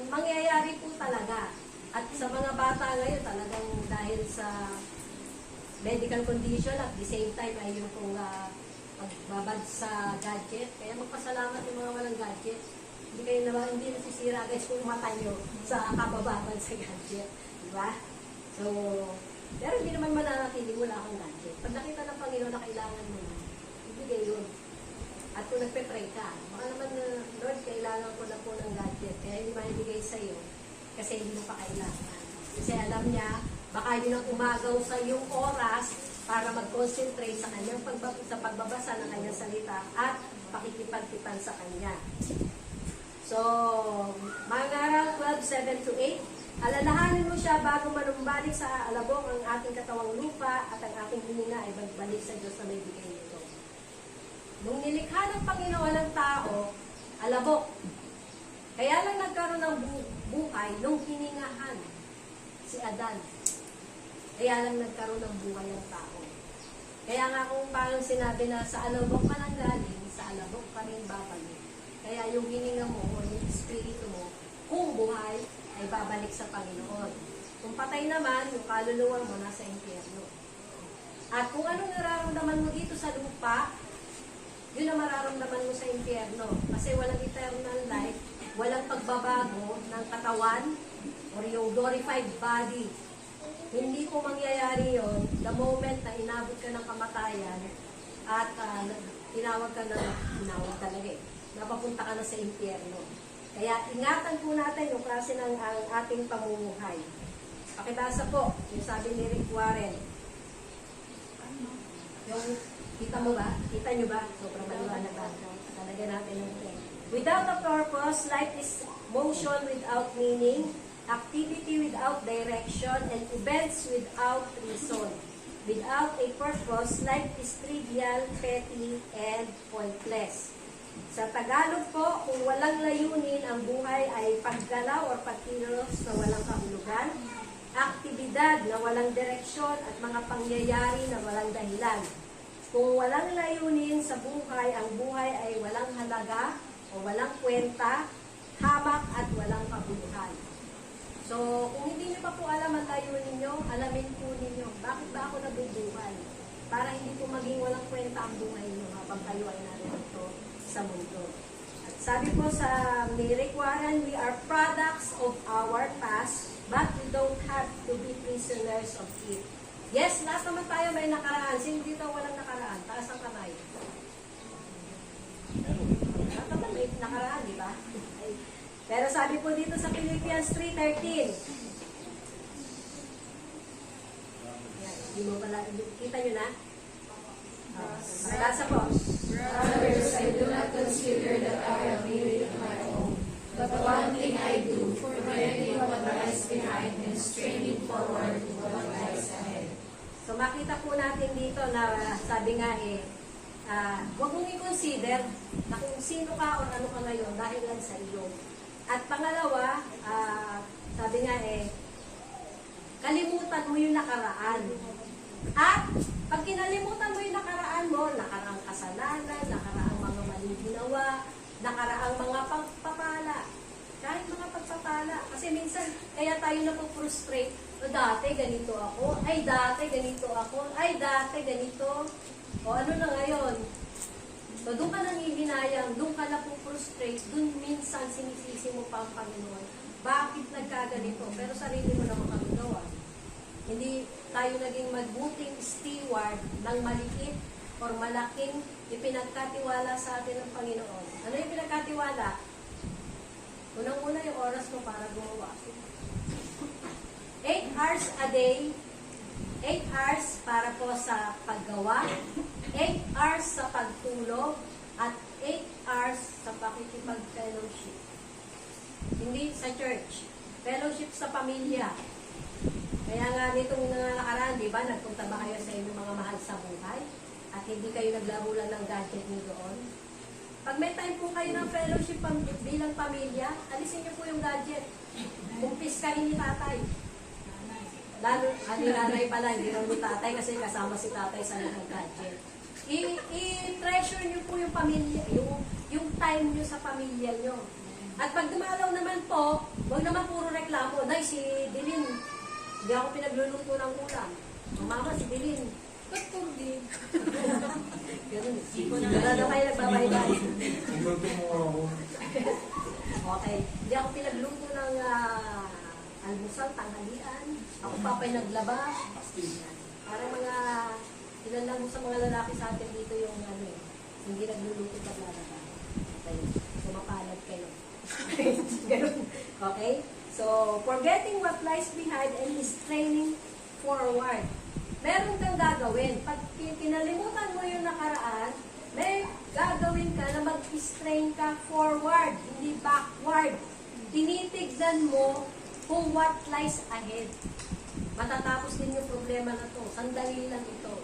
mangyayari po talaga. At sa mga bata ngayon, talagang dahil sa medical condition at the same time ay yung kung pagbabad sa gadget. Kaya magpasalamat yung mga walang gadget. Hindi nasisira guys kung mata nyo sa kabababad sa gadget. Diba? So, pero hindi naman mananatili wala akong gadget. Pag nakita ng Panginoon na kailangan mo na, ibigay yun. At kung nagpe-pray ka, baka naman Lord, kailangan ko na po ng gadget. Kaya hindi maibigay sa'yo kasi hindi mo pa kailangan. Kasi alam niya, baka yun ang umagaw sa iyong oras para mag-concentrate sa kanyang pagbabasa ng kanyang salita at pakikipag-kipan sa kanya. So, Mangaral 12:7-8, alalahanin mo siya bago manumbalik sa alabok ang ating katawang lupa at ang ating hininga ay magbalik sa Diyos na may bigay nito. Nung nilikha ng Panginoon ng tao, alabok. Kaya lang nagkaroon ng buhay nung hiningahan si Adan. Kaya lang nagkaroon ng buhay ng tao. Kaya nga kung parang sinabi na sa alabok ka nang galing, sa alabok ka rin babalik. Kaya yung hininga mo o yung espiritu mo, kung buhay, ay babalik sa Panginoon. Kung patay naman, yung kaluluwa mo nasa impyerno. At kung anong nararamdaman mo dito sa lupa, yun ang mararamdaman mo sa impyerno. Kasi walang eternal life, walang pagbabago ng katawan or yung glorified body. Hindi ko mangyayari yon the moment na inabot ka ng kamatayan at tinawag talaga eh. Napapunta ka na sa impyerno. Kaya ingatan po natin yung klase ng ang ating pamumuhay. Pakibasa po, yung sabi ni Rick Warren. Yung, kita mo ba? Kita nyo ba? Sobrang maliwanag ba? Talaga natin yung trend. Without a purpose, life is motion without meaning, activity without direction, and events without reason. Without a purpose, life is trivial, petty, and pointless. Sa Tagalog po, kung walang layunin, ang buhay ay paggalaw o pagkilos na walang kahulugan, aktibidad na walang direksyon at mga pangyayari na walang dahilan. Kung walang layunin sa buhay, ang buhay ay walang halaga o walang kwenta, hamak at walang kabuluhan. So, kung hindi niyo pa po alam ang layunin niyo, alamin po ninyo, bakit ba ako nabubuhay? para hindi po maging walang kwenta ang buhay nyo habang kayo ay narito sa mundo. At sabi po sa ni Rick Warren, we are products of our past, but we don't have to be prisoners of it. Yes, lahat naman tayo may nakaraan. Sino dito walang nakaraan? Taas ang kamay. Lahat naman may nakaraan, di ba? Pero sabi po dito sa Philippians 3:13, hindi mo pala, kita nyo na? Makalasa po. Brothers, I do not consider that I have made it my own. But one thing I do, forgetting what lies behind and straining forward to what lies ahead. So makita po natin dito na sabi nga huwag mong i-consider na kung sino ka o ano ka ngayon dahil lang sa iyo. At pangalawa, sabi nga kalimutan mo yung nakaraan. At pag kinalimutan mo yung nakaraan mo, nakaraang kasalanan, nakaraang mga maling ginawa, nakaraang mga pagpapala. Kahit mga pagpapala. Kasi minsan, kaya tayo napuprustrate. Dati ganito ako. Ay, dati ganito ako. Ay, dati ganito. O ano na ngayon? So, doon ka nangihinayang, doon ka napuprustrate, doon minsan sinisisi mo pa ang Panginoon. Bakit nagkaganito? Pero sarili mo naman ang gawa. Hindi tayo naging magbuting steward ng maliit or malaking ipinagkatiwala sa atin ng Panginoon. Ano yung pinagkatiwala? Unang-una yung oras mo para gumawa. 8 hours a day, 8 hours para po sa paggawa, 8 hours sa pagtulog, at 8 hours sa pakikipag-fellowship. Hindi sa church. Fellowship sa pamilya. Kaya nga nitong nakaraan, di ba, nagpunta ba kayo sa inyong mga mahal sa buhay? At hindi kayo naglabulan ng gadget niyo doon? Pag may time po kayo ng fellowship bilang pamilya, alisin niyo po yung gadget. Kumpiskahin ni tatay. Lalo, nanay pala, hindi raw ni tatay kasi kasama si tatay sa gadget. I-treasure niyo po yung pamilya, yung time niyo sa pamilya niyo. At pag dumalaw naman po, huwag naman puro reklamo. Nay, si Dilin, hindi ako pinagluluto ng ulam. Ang mama, si Dilin, ba't puro din? Ganun. Ganun na kayo nagbabayday. Igusto mo ako. Okay. Hindi ako pinagluto ng almusal, tanghalian. Ako pa pa'y naglaba. Parang ilan lang sa mga lalaki sa atin dito yung hindi nagluluto paglalaba. Okay. Sumapalad kayo. Ganun. Okay? So, forgetting what lies behind and straining forward. Meron kang gagawin. Pag kinalimutan mo yung nakaraan, may gagawin ka na mag-strain ka forward, hindi backward. Tinitignan mo kung what lies ahead. Matatapos din yung problema na to. Sandali lang ito.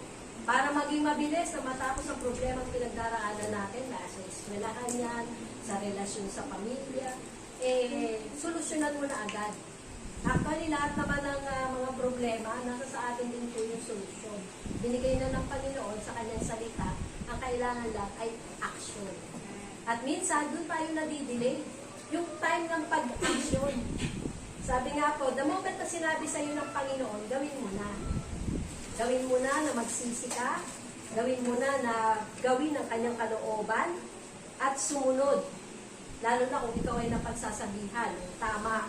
Para maging mabilis na matapos ang problema ang pinagdaraanan natin, nasa eskwelahan yan, sa relasyon sa pamilya, solusyonan mo na agad. Actually, lahat naman ng mga problema, nasa sa atin din po yung solusyon. Binigay na ng Panginoon sa kanyang salita, ang kailangan lang ay action. At minsan, doon tayo nadidelay. Yung time ng pag-action. Sabi nga po, the moment na sinabi sa iyo ng Panginoon, gawin mo na. Gawin mo na na magsisi ka. Gawin mo na gawin ang kanyang kalooban at sumunod. Lalo na kung ikaw ay napagsasabihan. Tama.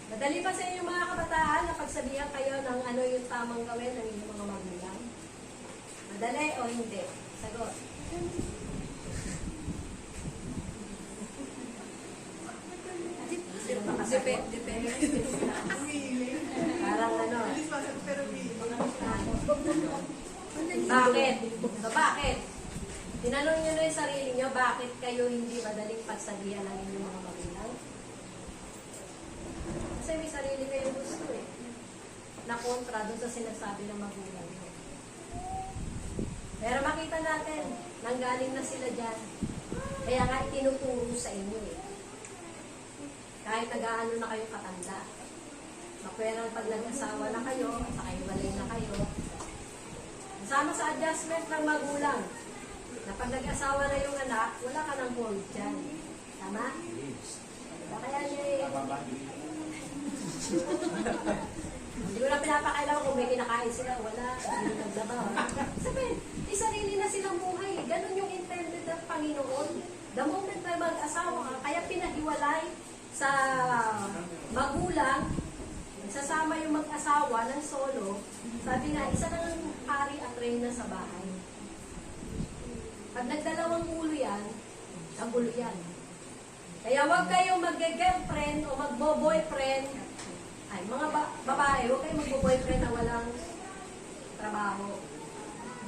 Madali ba sa inyo mga kabataan na pagsabihan kayo ng ano yung tamang gawin ng inyong mga magulang? Madali o hindi? Sagot. Depende. Willing. Parang ano. Bilis pa, pero willing. Bakit? So, bakit? Tinanong nyo na yung sarili nyo, bakit kayo hindi madaling pagsabihan ng inyong mga magulang? Kasi may sarili kayong gusto na kontra doon sa sinasabi ng magulang nyo. Pero makita natin, nanggaling na sila dyan. Kaya nga itinuturo sa inyo Kahit nag-aano na kayong katanda. Makwera pag nag-asawa na kayo, at nakahiwalay na kayo. Kasama sa adjustment ng magulang. Na pag nag-asawa na yung anak, wala ka ng hold dyan. Tama? Diba kaya niya Hindi ko na pinapakailangan kung may kinakain sila, wala, hindi naglaba. Sabihin, di sarili na silang buhay. Ganon yung intended ng Panginoon. The moment na mag-asawa ka, kaya pinahiwalay sa magulang, nagsasama yung mag-asawa ng solo, sabi nga, isa na ng hari at reyna sa bahay. Pag nagdalawang ulo yan, nagulo yan. Kaya huwag kayong mag-girlfriend o magbo-boyfriend. Ay, mga babae, huwag kayong magbo-boyfriend na walang trabaho.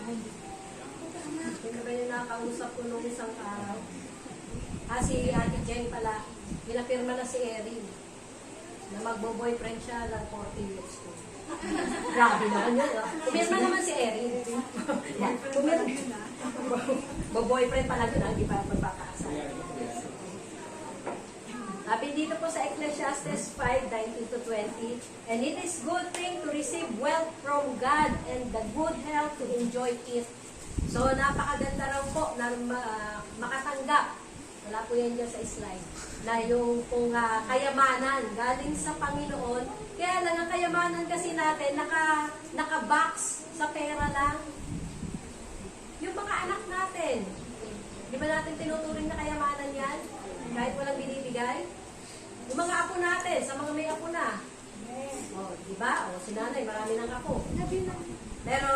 Hindi ba yung nakausap ko nung isang araw? Si Ate Jen pala, pinapirma na si Erin na magbo-boyfriend siya lang 40 years ko. Grabe naman yun. Pumirma naman si Erin. Bo-boyfriend pala yun, hindi pa magpapakasal. Sabi dito po sa Ecclesiastes 5:19-20, and it is good thing to receive wealth from God and the good health to enjoy it. So, napakaganda raw po na makatanggap. Wala po yan dyan sa slide. Na yung kung kayamanan galing sa Panginoon. Kaya lang ang kayamanan kasi natin naka-box sa pera lang. Yung mga anak natin, di ba natin tinuturing na kayamanan yan? Kahit walang binibigay. Yung mga apo natin, sa mga may apo na. O, di ba? O, si nanay, marami ng apo. Pero,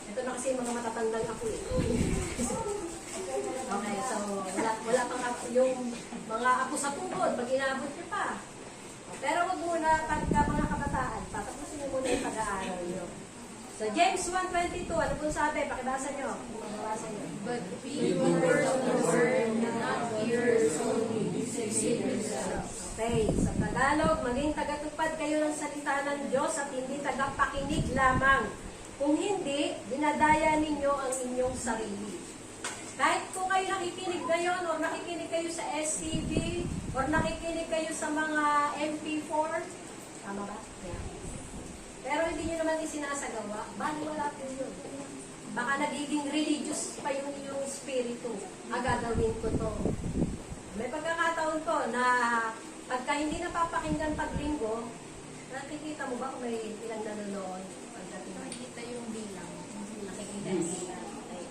ito na kasi mga matatandang apo eh. Okay, so, wala pang apo. Yung mga apo sa tubod, pag inabot niyo pa. Pero wag muna, pagka mga kabataan, tatapusin niyo muna yung pag-aaral niyo. So, James 1:22, ano pong sabi? Pakibasa niyo. Pakibasa niyo. But be doers of the word, not hearers only, deceiving yourselves. Okay, sa Tagalog, maging tagatupad kayo ng salita ng Diyos at hindi tagapakinig lamang. Kung hindi, dinadaya ninyo ang inyong sarili. Kahit kung kayo nakikinig ngayon o nakikinig kayo sa SCB o nakikinig kayo sa mga MP4, tama ba? Yeah. Pero hindi nyo naman isinasagawa, baliwala po yun. Baka nagiging religious pa yung iyong spirito. Gagawin ko to. May pagkakataon ko na pagka hindi napapakinggan pag linggo, nakikita mo ba kung may ilang nanonood? Makikita yung bilang. Nakikita yung bilang. Okay.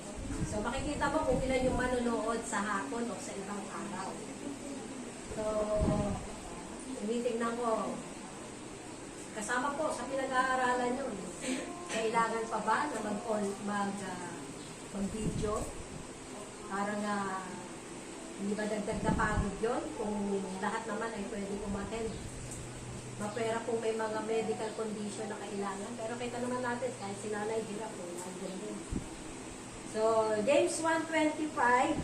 So makikita mo kung ilan yung manonood sa hapon o sa ibang araw. So, tinitingnan ko, kasama po sa pinag-aaralan yun. Kailangan pa ba na mag-video? Parang hindi ba dagdag na pagod yun? Kung lahat naman ay pwedeng umattend. Mapera kung may mga medical condition na kailangan. Pero kita naman natin, kahit si nanay, hirap po. So, James 1:25,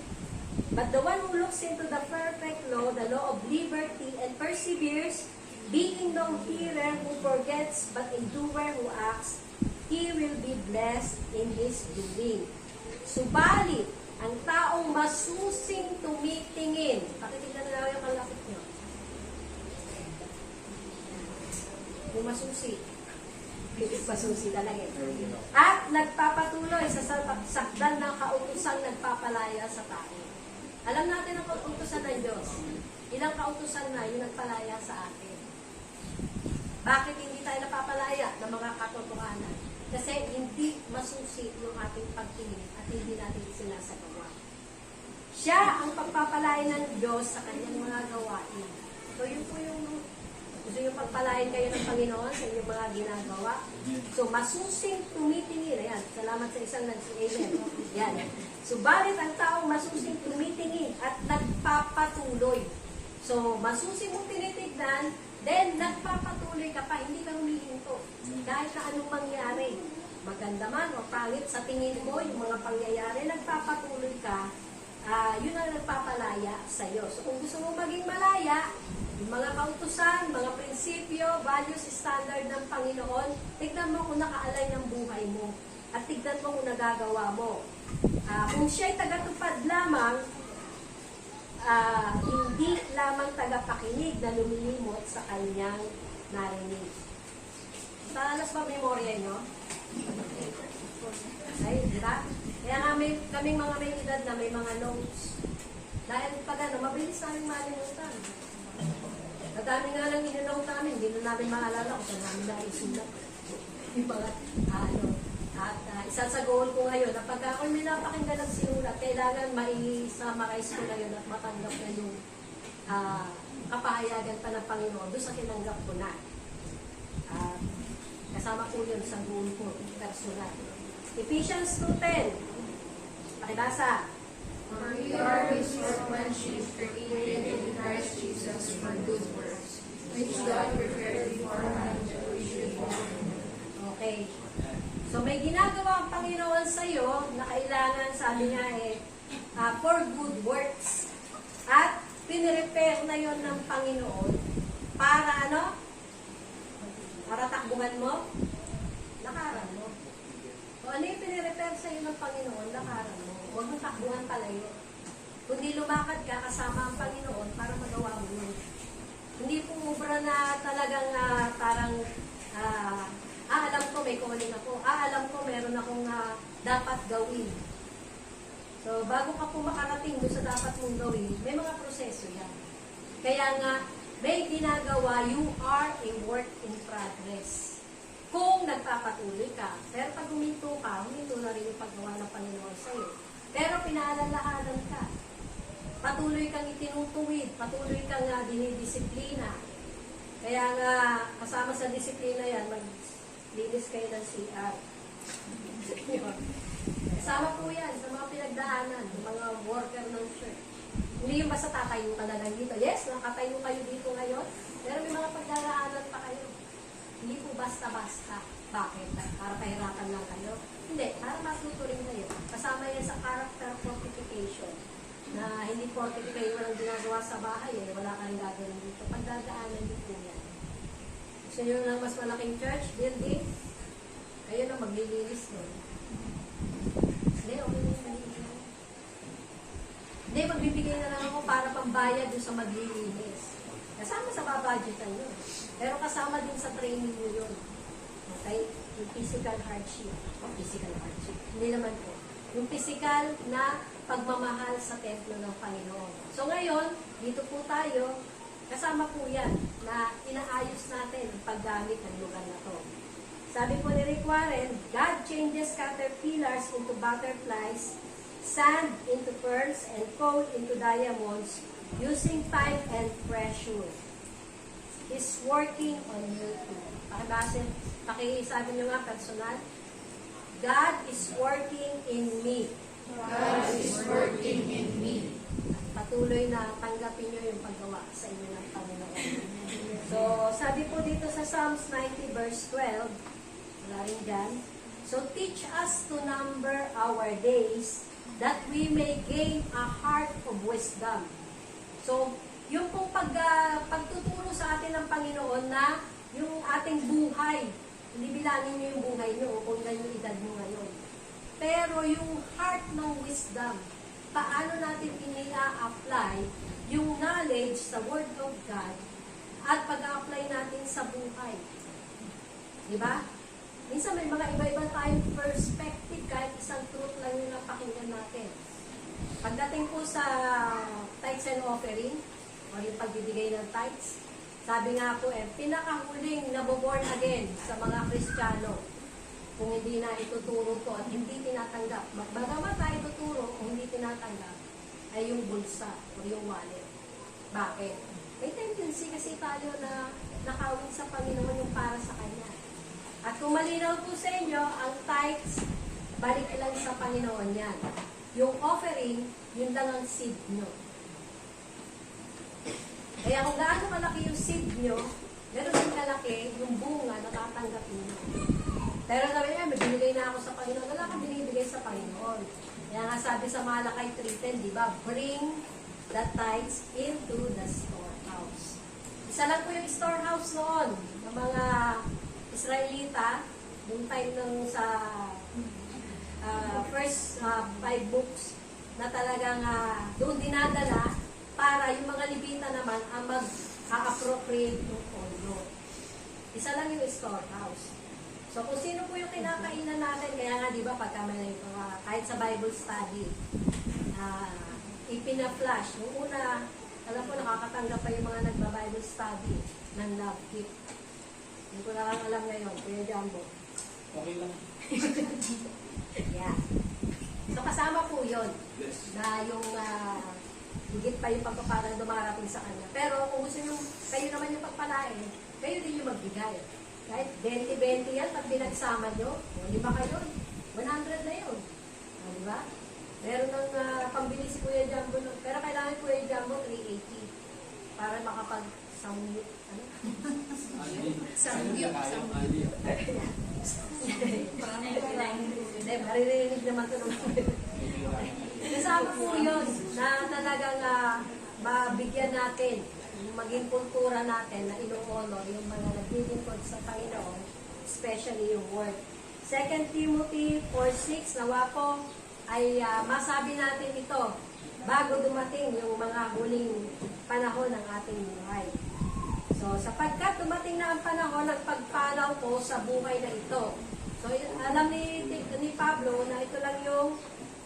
but the one who looks into the perfect law, the law of liberty, and perseveres, being no hearer who forgets, but a doer who acts, he will be blessed in his doing. Subalit, ang taong masusing tumitingin, pakitignan na lang yung kalapit nyo. Yung masusi. Masusi talaga. At nagpapatuloy sa sakdan ng kautusang nagpapalaya sa tao. Alam natin ang kautusan ng Diyos. Ilang kautusan na yung nagpalaya sa atin. Bakit hindi tayo napapalaya ng mga katotohanan? Kasi hindi masusi yung ating pagtingin at hindi natin sinasagawa. Siya ang pagpapalaya ng Diyos sa kanyang mga gawain. So yun po yung gusto nyo pagpalain kayo ng Panginoon sa inyong mga ginagawa. So, masusing tumitingin. Ayan, salamat sa isang nag-amen. Yan. Subalit ang taong masusing tumitingin at nagpapatuloy. So, masusing mong tinitignan, then nagpapatuloy ka pa, hindi ka humihinto. Kahit na anong mangyari. Maganda man o pangit sa tingin mo, yung mga pangyayari, nagpapatuloy ka, yun ang nagpapalaya sa iyo. So, kung gusto mo maging malaya, yung mga kautusan, mga prinsipyo, values, standard ng Panginoon, tignan mo kung nakaalay ng buhay mo. At tignan mo kung nagagawa mo. Kung siya'y tagatupad lamang, hindi lamang tagapakinig na lumilimot sa kanyang narinig. Talas ba memorya nyo? Ay, di ba? Kaya nga kaming mga may edad na may mga notes. Dahil pag mabilis namin malimutan. Nadami nga lang inunong namin, hindi na namin maalala kung saan namin naisulat. Yung mga, at isa sa goal ko ngayon, na pag ako may napakinggan ng sinulat, kailangan mai-summarize ko ngayon at matanggap na yung kapahayagan pa ng Panginoon doon sa tinanggap ko na. Kasama po yun sa goal ko, personal. Ephesians 2:10. Pakibasa. For we are His workmanship, created in Christ Jesus for good works, which God prepared beforehand that we should walk in them. Okay. So may ginagawa ang Panginoon sa iyo na kailangan, sabi niya for good works. At pinirepare na yon ng Panginoon para ano? Para takbuhan mo? Lakaran mo. O ano yung pinirepare sa iyo ng Panginoon? Lakaran mo. Huwag mong takbuhan palayo. Kundi lumakad ka kasama ang Panginoon para magawa mo yun. Hindi po ubra na talagang parang alam ko may calling ako. Alam ko meron akong dapat gawin. So, bago ka po makarating doon sa dapat mong gawin, may mga proseso yan. Kaya nga, may ginagawa, you are a work in progress. Kung nagpapatuloy ka, pero pag huminto ka, huminto na rin yung paggawa ng Panginoon sa iyo. Pero pinaalalahanan ka. Patuloy kang itinutuwid, patuloy kang dinidisiplina. Kaya nga, kasama sa disiplina yan, linis kayo ng CR. Kasama po yan sa mga pinagdaanan, ng mga worker ng church. Hindi yung basta tatayo ka na lang dito. Yes, nakatayo kayo dito ngayon, pero may mga pagdadaanan pa kayo. Hindi po basta-basta. Bakit? Para pahirapan lang kayo? Hindi, para matuto rin kayo. Kasama yan sa character fortification. Na hindi fortification kayo walang ginagawa sa bahay, wala kang gagawin dito. Pagdadaanan din po yan. Gusto nyo ng mas malaking church, building, kayo na maglilinis nun. Hindi, okay na yun. Hindi, magbibigay na lang ako para pambayad doon sa maglilinis. Kasama sa babudgetan yun. Pero kasama din sa training nyo yun. Okay? Yung physical hardship. Physical hardship. Hindi naman po. Yung physical na pagmamahal sa templo ng Panginoon. So ngayon, dito po tayo, kasama po yan na inaayos natin ang paggamit ng lugar na to. Sabi po ni Rick Warren, God changes caterpillars into butterflies, sand into pearls, and coal into diamonds, using time and pressure. He's working on you too. Pakisabi nyo nga personal. God is working in me. God is working in me. Patuloy na tanggapin nyo yung paggawa sa inyo ng Panginoon. So, sabi po dito sa Psalms 90 verse 12, wala rin dyan, so teach us to number our days that we may gain a heart of wisdom. So, yung pong pagtuturo sa atin ng Panginoon na yung ating buhay, hindi bilangin nyo yung buhay nyo kung ilan yung edad mo ngayon. Pero yung heart ng wisdom, paano natin ina-apply yung knowledge sa Word of God at pag-apply natin sa buhay. Diba? Minsan may mga iba-iba tayong perspective kahit isang truth lang yung napakinggan natin. Pagdating po sa tithes and offering, o yung pagbibigay ng tithes, sabi nga po pinakahuling naboborn again sa mga Kristiyano kung hindi na ituturo to at hindi tinatanggap. Bagamat na ituturo kung hindi tinatanggap ay yung bulsa o yung wallet. Bakit? May tendency kasi tayo na nakawin sa Panginoon yung para sa Kanya. At kung malinaw po sa inyo, ang tithes, balik lang sa Panginoon yan. Yung offering, yun lang ang seed nyo. Kaya kung gaano malaki yung seed nyo, gano'n din kalaki yung bunga na tatanggapin nyo. Pero sabi niya, binigay na ako sa Panginoon. Wala kang binibigay sa Panginoon. Kaya nga sabi sa Malakay 3:10, di ba? Bring the tithes into the storehouse. Isa lang po yung storehouse noon ng mga Israelita, yung time nung sa first 5 books na talagang doon dinadala para yung mga Levita naman ang mag-appropriate ng pondo. Isa lang yung storehouse. So kung sino po yung kinakainan natin, kaya nga di ba pagka may kahit sa Bible study, ipina-flash. Yung una, alam ko nakakatanggap pa yung mga nagba-Bible study ng love gift. Hindi ko na lang alam ngayon, Kuya Jumbo. Okay lang. Yeah. So kasama po yun, Yes. na yung higit pa yung pagpapalang dumarating sa kanya. Pero kung gusto nyo, kayo naman yung pagpalain, kayo din yung magbigay. Kahit 20-20 yan, pag binagsama nyo, lima kayo, 100 na yun. Di ba? Meron ng pambili si Kuya Jumbo, pero kailangan Kuya Jumbo 380 para makapag-samgyup. Ano? Samgyup. Hindi, maririnig naman ito ng kasama po yun na talagang mabigyan natin, maging kultura natin na ino-honor yung mga naglilingkod sa Panginoon, especially yung word. 2 Timothy 4:6, nawa po ay masabi natin ito bago dumating yung mga huling panahon ng ating buhay. So, sapagkat dumating na ang panahon ng pagpanaw ko sa buhay na ito. So, alam ni Pablo na ito lang yung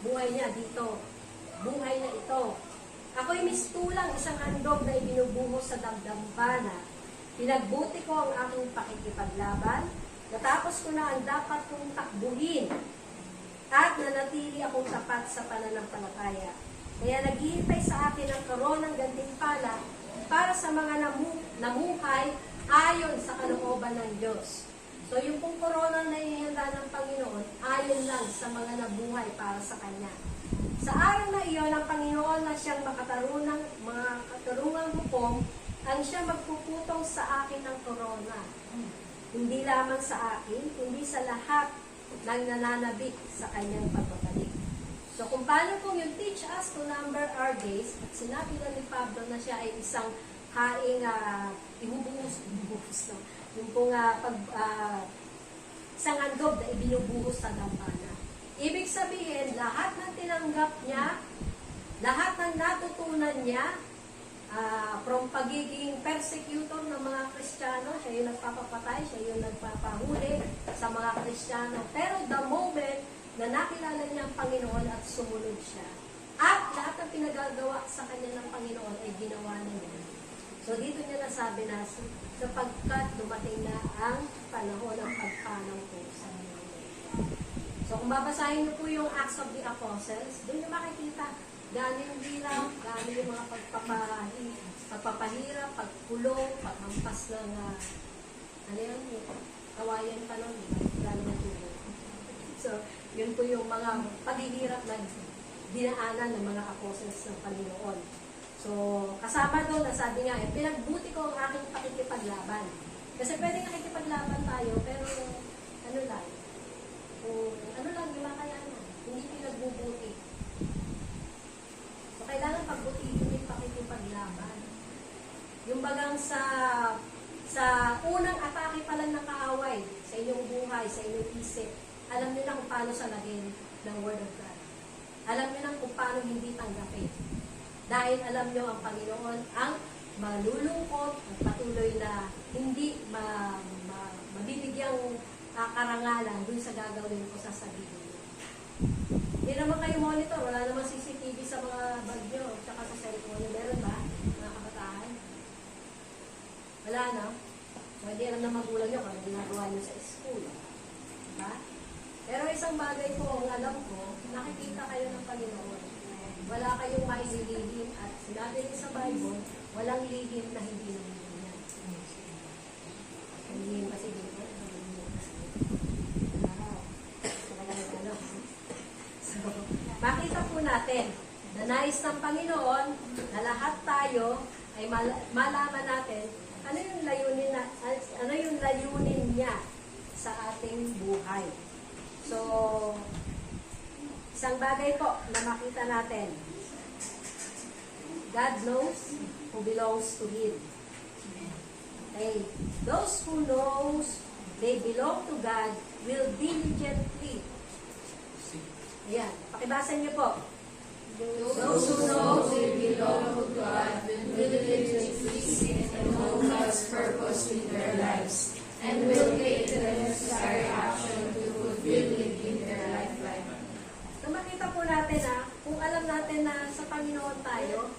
buhay niya dito. Buhay na ito. Ako'y mistulang isang handog na ibinubuhos sa damdambana. Pinagbuti ko ang aking pakikipaglaban. Natapos ko na ang dapat kong takbuhin. At nanatili akong tapat sa pananampalataya. Kaya naghihintay sa akin ang koronang gantimpala para sa mga namuhay ayon sa kalooban ng Diyos. So yung pong korona na ihanda ng Panginoon, ayon lang sa mga nabuhay para sa Kanya. Sa araw na iyon, ang Panginoon na siyang mga katarungang hukom, ang siyang magpuputong sa akin ng korona. Hindi lamang sa akin, kundi sa lahat ng nananabik sa Kanyang pagbabalik. So kung paano pong yung teach us to number our days, at sinabi na ni Pablo na siya ay isang haing ibubuhos, no? Yung pong isang handog na ibinubuhos sa dampana. Ibig sabihin, lahat ng tinanggap niya, lahat ng natutunan niya, from pagiging persecutor ng mga Kristiyano, siya yung nagpapapatay, siya yung nagpapahuli sa mga Kristiyano. Pero the moment na nakilala niya ang Panginoon at sumunod siya, at lahat ng pinagagawa sa kanya ng Panginoon ay ginawa na niya. So dito niya nasabi na sapagkat dumating na ang panahon ng pagpanaw ko sa mga. So kung babasahin niyo po yung Acts of the Apostles, doon niyo makikita gaano yung hirap, gaano yung mga pagpapahirap, pagkulong, paghampas ng ano yun, kawayan pa nun, gaano natulog. So yun po yung mga paghihirap na dinaanan ng mga apostles ng Panginoon. So, kasama doon, nasabi nga, pinagbuti ko ang aking pakikipaglaban. Kasi pwedeng nakikipaglaban tayo, pero ano lang, gumakayanan. Hindi pinagbubuti. So, kailangan pagbutihin yung pakikipaglaban. Yung bagang sa unang atake pa lang ng kaaway, sa inyong buhay, sa inyong isip, alam niyo na kung paano salagin ng Word of God. Alam niyo na kung paano hindi tanggapin. Dahil alam nyo ang Panginoon ang malulungkot at patuloy na hindi mabibigyang karangalan dun sa gagawin ko sa sarili nyo. Hindi naman kayo monitor, wala naman CCTV sa mga bag nyo, tsaka sa cellphone nyo. Meron ba, mga kabataan? Wala, no? So, hindi alam na magulang nyo kung ginagawa nyo sa school. Diba? Pero isang bagay po, ang alam ko, nakikita kayo ng Panginoon. Wala kayong maililihim at sinabi rin sa Bible, walang lihim na hindi nalilihim yan. Nalilihim kasi dito. So, makita po natin na nais ng Panginoon na lahat tayo ay malaman natin ano yung layunin niya sa ating buhay. So, isang bagay po na makita natin. God knows who belongs to Him. Okay. Those who knows they belong to God will diligently. Ayan. Pakibasa niyo po. Those who know they belong to God will diligently seek and know God's purpose in their lives, and will take the necessary action to fulfill it in their lifeline. So makita po natin kung alam natin na sa Panginoon tayo,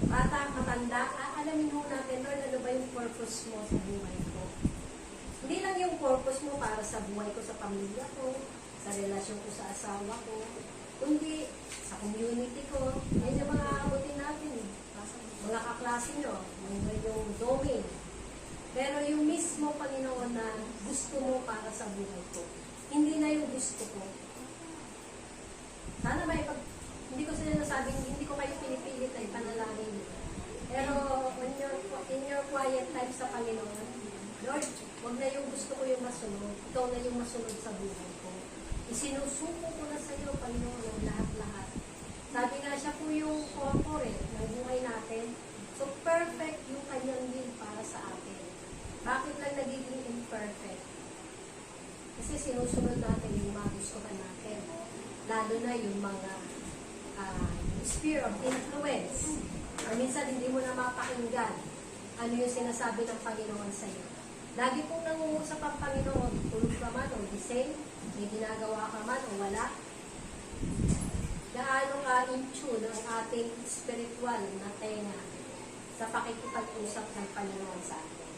bata, matanda, alamin mo natin, Lord, ano ba yung purpose mo sa buhay ko? para sa buhay ko sa pamilya ko, sa relasyon ko sa asawa ko, kundi sa community ko. Yan yung mga aabutin natin eh. Mga kaklase nyo, yung domain. Pero yung mismo Panginoon na gusto mo para sa buhay ko, hindi na yung gusto ko. Sana hindi ko sila nasabing, hindi ko kayo pinipilit na ipanalangin. Pero in your quiet time sa Panginoon, Lord, huwag na yung gusto ko yung masunod. Ikaw na yung masunod sa buhay ko. Isinusuko ko na sa iyo, Panginoon, yung lahat-lahat. Sabi nga siya po yung corporate ng buhay natin. So, perfect yung kanyang will para sa atin. Bakit lang nagiging imperfect? Kasi sinusunod natin yung mga gustuhan natin. Lalo na yung mga sphere of influence. Or minsan hindi mo na mapakinggan ano yung sinasabi ng Panginoon sa iyo. Lagi pong nangungusap ang Panginoon, tulog ka man o gising, may ginagawa ka man o wala. Gaano ka in tune ang ating spiritual na tenga sa pakikipag-usap ng Panginoon sa atin.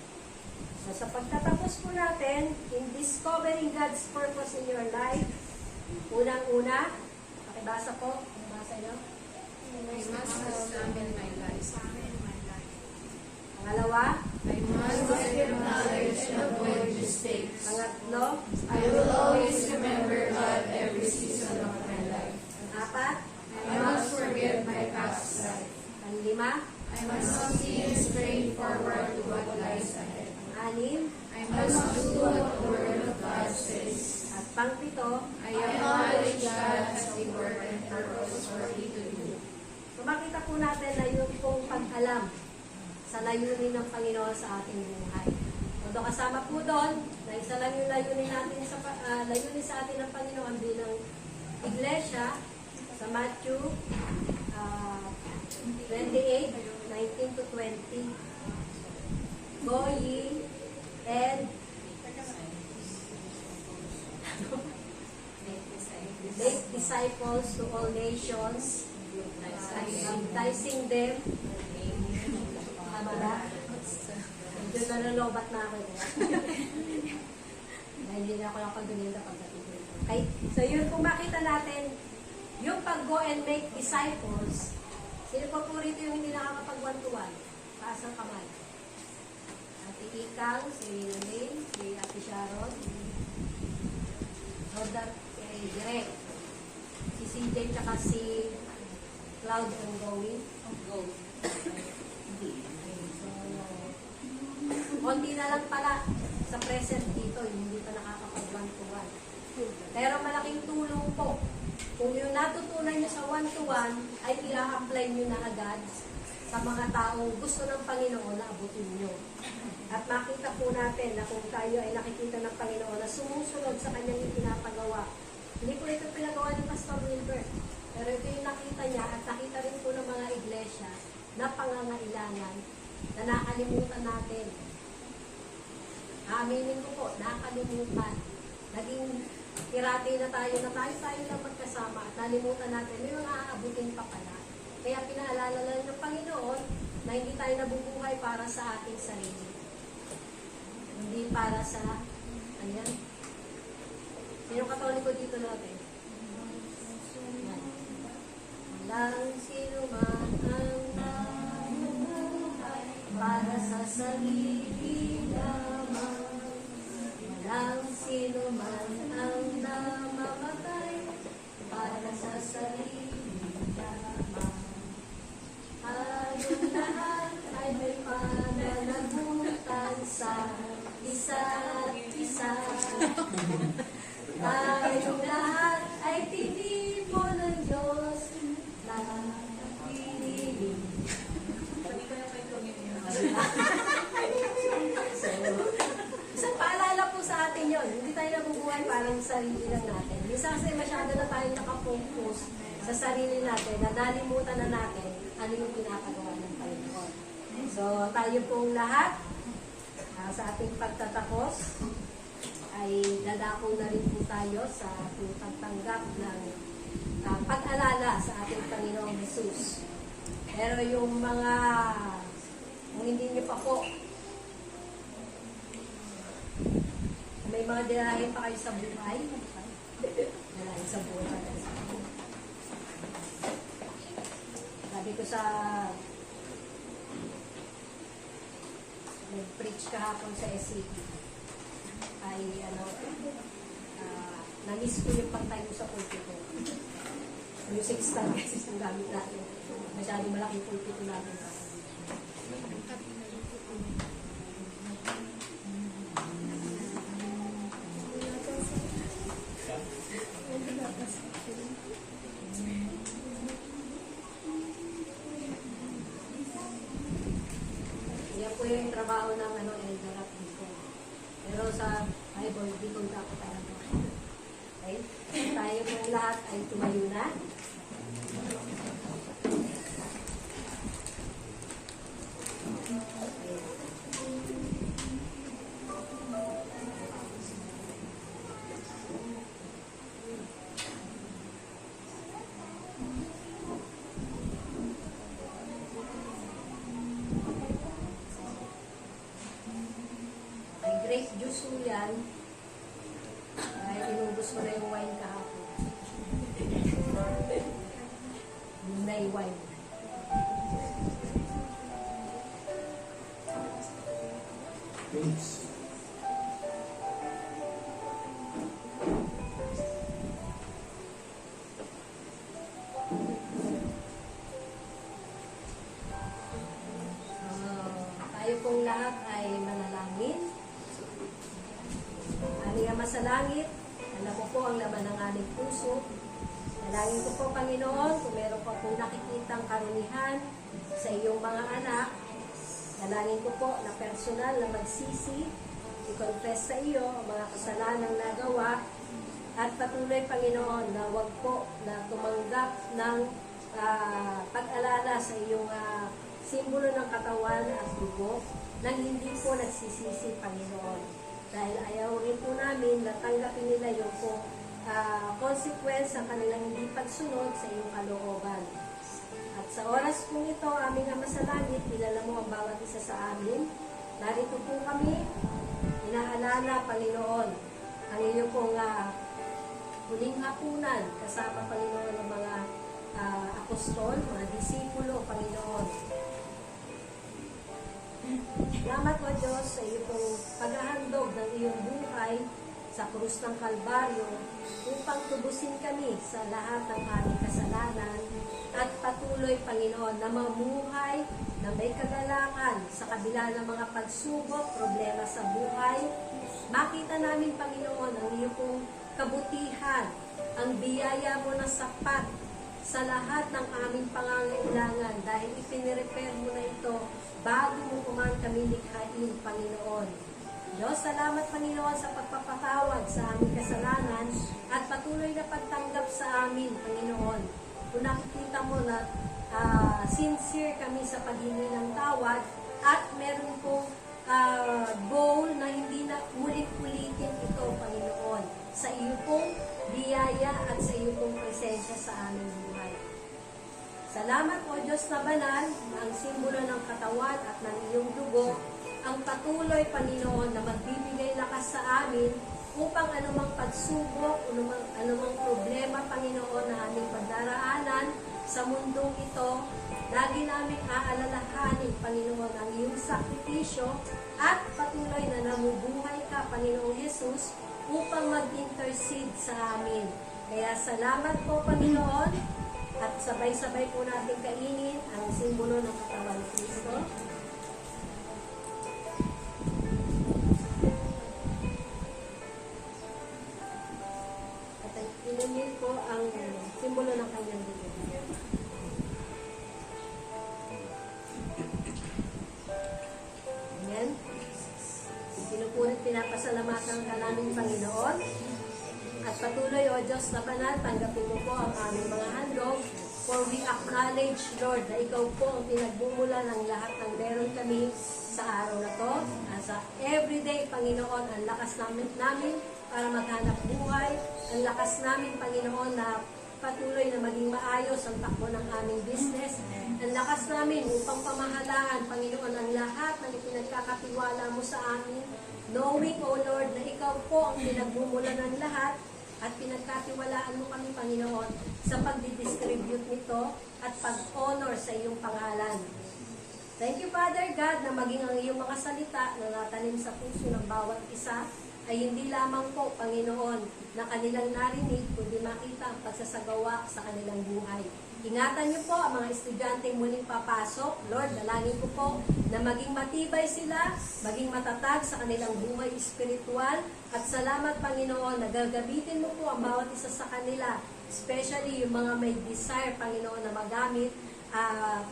So sa pagtatapos po natin, in discovering God's purpose in your life, unang-una, pakibasa po, ang basa nyo. I must examine my life. Pangalawa, I must acknowledge and avoid mistakes. pangatlo, I will always remember God every season of my life. pang-apat, I must forget my past life. pang-lima, I must see and strain forward to what lies ahead. pang-anim, I must do what the Word of God says. at pang-pito. I acknowledge God as the work and purpose for me to do. So makita po natin na yung pong pag-alam sa layunin ng Panginoon sa ating buhay. Although kasama po doon, na isa lang yung layunin natin layunin sa atin ng Panginoon bilang iglesia sa Matthew 28, 19 to 20. Go ye and make disciples to all nations, baptizing them. Tama ba? Medyo nalalobat na ako. Dahil hindi na ako nakapagdulinda pagdating ko. Okay? So yun, kung makita natin, yung pag-go and make disciples, sino pa po rito yung hindi nakakapag one-to-one? Taas ang kamay. Ate Ikang, si Lynn, si Ate Sharon, Rodat, kay Direk, si CJ, tsaka si Cloud ongoing. Konti na lang pala sa present dito, hindi pa nakakapag one-to-one. Pero malaking tulong po. Kung yung natutunan nyo sa one-to-one, ay i-apply nyo na agad sa mga taong gusto ng Panginoon na abutin nyo. At makita po natin na kung tayo ay nakikita ng Panginoon na sumusunod sa kanyang ipinapagawa. Hindi po ito pinagawa ni Pastor Wilbert. Pero ito yung nakita niya at nakita rin po ng mga iglesia na pangangailangan na nakalimutan natin. Aminin ko po, nakalimutan. Naging irati na tayo lang magkasama at nalimutan natin, may mga aabutin pa pala. Kaya pinaalala lang ng Panginoon na hindi tayo nabubuhay para sa ating sarili. Hindi para sa, ayan. Sino katoliko dito natin? Walang sino man ang nabubuhay para sa sarili lamang. Walang sino man ang namamatay para sa sarili lamang. Tayong lahat ay may pananagutan sa isa't isa. Tayong lahat ay tinipo ng Diyos na piniling. Isang paalala po sa atin yun. Hindi tayo nabubuhay parang sarili lang natin. Minsan kasi masyado na tayo nakafocus sa sarili natin, na nalimutan na natin ano yung pinapagawa ng Panginoon. So, tayo pong lahat, sa ating pagtatapos, ay dadako na rin po tayo sa ating pagtanggap ng pag-alala sa ating Panginoong Jesus. Pero yung mga, kung hindi nyo pa po, may may mga dirahin pa kayo sa buhay. Dirahin sa buhay. Sabi ko sa nag-preach kahapon sa SCP ay na-miss ko yung pagtayo sa pulpito. Music stand kasi ang gamit natin. Masyadong malaking pulpito natin. Yan po yung trabaho ng elder at deacon. Pero sa Bible, deacon dapat talaga. Okay? Tayo po lahat ay tumayo na. May grape juice po yan. Dahil inubos ko na yung wine kahapon. Lunay wine. Thanks. Tayo pong lahat ay manalangin. Aming Ama sa langit, alam ko po ang laman ng aming puso. Dalangin ko po, Panginoon, kung meron pa pong nakikitang karunihan sa iyong mga anak, dalangin ko po na personal na magsisi, i-confess sa iyo ang mga kasalanang nagawa, at patuloy, Panginoon, na wag po na tumanggap ng pag-alala sa iyong simbolo ng katawan at dugo nang hindi po nagsisisi, Panginoon. Dahil ayaw rin po namin na tanggapin nila yung po consequence ng kanilang hindi pagsunod sa iyong kalooban. At sa oras pong ito, aming Ama sa langit, kilala mo ang bawat isa sa amin. Narito po kami, inaalala, Panginoon, ang iyong pong huling hapunan, kasama, Panginoon, ng mga apostol, mga disipulo, Panginoon. Salamat, O Diyos, sa iyong pong paghahandog ng iyong buhay sa krus ng Kalbaryo upang tubusin kami sa lahat ng aming kasalanan at patuloy, Panginoon, na mamuhay na may kagalakan sa kabila ng mga pagsubok, problema sa buhay. Makita namin, Panginoon, ang iyong pong kabutihan, ang biyaya mo na sapat sa lahat ng aming pangangailangan dahil ipinirepair mo na ito bago mo kuman kami likhain, Panginoon. Diyos, salamat, Panginoon, sa pagpapatawad sa aming kasalanan at patuloy na pagtanggap sa amin, Panginoon. Kung nakikita mo na sincere kami sa paghingi ng tawad at meron pong goal na hindi na ulit-ulitin ito, Panginoon, sa iyo pong biyaya at sa iyo pong presensya sa aming buhay. Salamat, O Diyos na banal, na ang simbolo ng katawan at ng iyong dugo ang patuloy, Panginoon, na magbibigay lakas sa amin upang anumang pagsubok, anumang problema, Panginoon, na aming pagdaraanan sa mundong ito, lagi namin aalalahanin, Panginoon, ang iyong sakripisyo at patuloy na namubuhay ka, Panginoong Jesus, upang mag-intercede sa amin. Kaya salamat po, Panginoon, at sabay-sabay po natin kainin ang simbolo ng katawan ni Kristo. At inumin po ang simbolo ng kanyang dugo. Amen. Pinupulit, pinapasalamatan ka namin, Panginoon. At patuloy, O Diyos na banal, tanggapin mo po ang aming mga handog. For we acknowledge, Lord, na ikaw po ang pinagbumula ng lahat ng meron kami sa araw na to. At sa everyday, Panginoon, ang lakas namin para maghanap buhay. Ang lakas namin, Panginoon, na patuloy na maging maayos ang takbo ng aming business. Ang lakas namin upang pamahalaan, Panginoon, ang lahat ng ipinagkakatiwala mo sa amin, knowing, O Lord, na Ikaw po ang pinagmumulan ng lahat at pinagkatiwalaan mo kami, Panginoon, sa pagdidistribute nito at pag-honor sa iyong pangalan. Thank you, Father God, na maging ang iyong mga salita na natanim sa puso ng bawat isa ay hindi lamang po, Panginoon, na kanilang narinig, kundi makita ang pagsasagawa sa kanilang buhay. Ingatan niyo po ang mga estudyante muling papasok. Lord, dalangin ko po na maging matibay sila, maging matatag sa kanilang buhay espiritual. At salamat, Panginoon, na gagamitin mo po ang bawat isa sa kanila, especially yung mga may desire, Panginoon, na magamit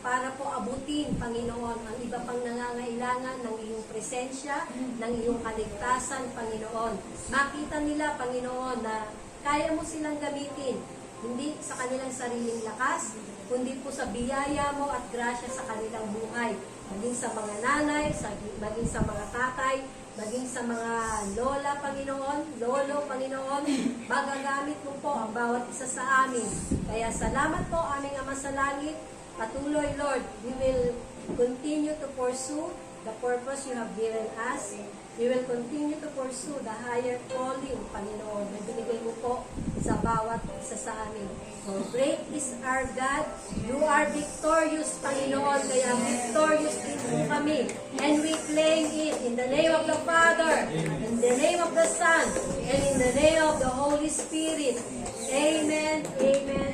para po abutin, Panginoon, ang iba pang nangangailangan ng iyong presensya, ng iyong kaligtasan, Panginoon. Makita nila, Panginoon, na kaya mo silang gamitin, hindi sa kanilang sariling lakas, kundi po sa biyaya mo at grasya sa kanilang buhay. Maging sa mga nanay, maging sa mga tatay, maging sa mga lola, Panginoon, lolo, Panginoon, magagamit mo po ang bawat isa sa amin. Kaya salamat po, aming Ama sa Langit. Patuloy, Lord, we will continue to pursue the purpose you have given us. We will continue to pursue the higher calling, Panginoon, na binigay mo po sa bawat isa sa amin. For great is our God. You are victorious, Panginoon, kaya victorious din po kami. And we claim it in the name of the Father, in the name of the Son, and in the name of the Holy Spirit. Amen, amen,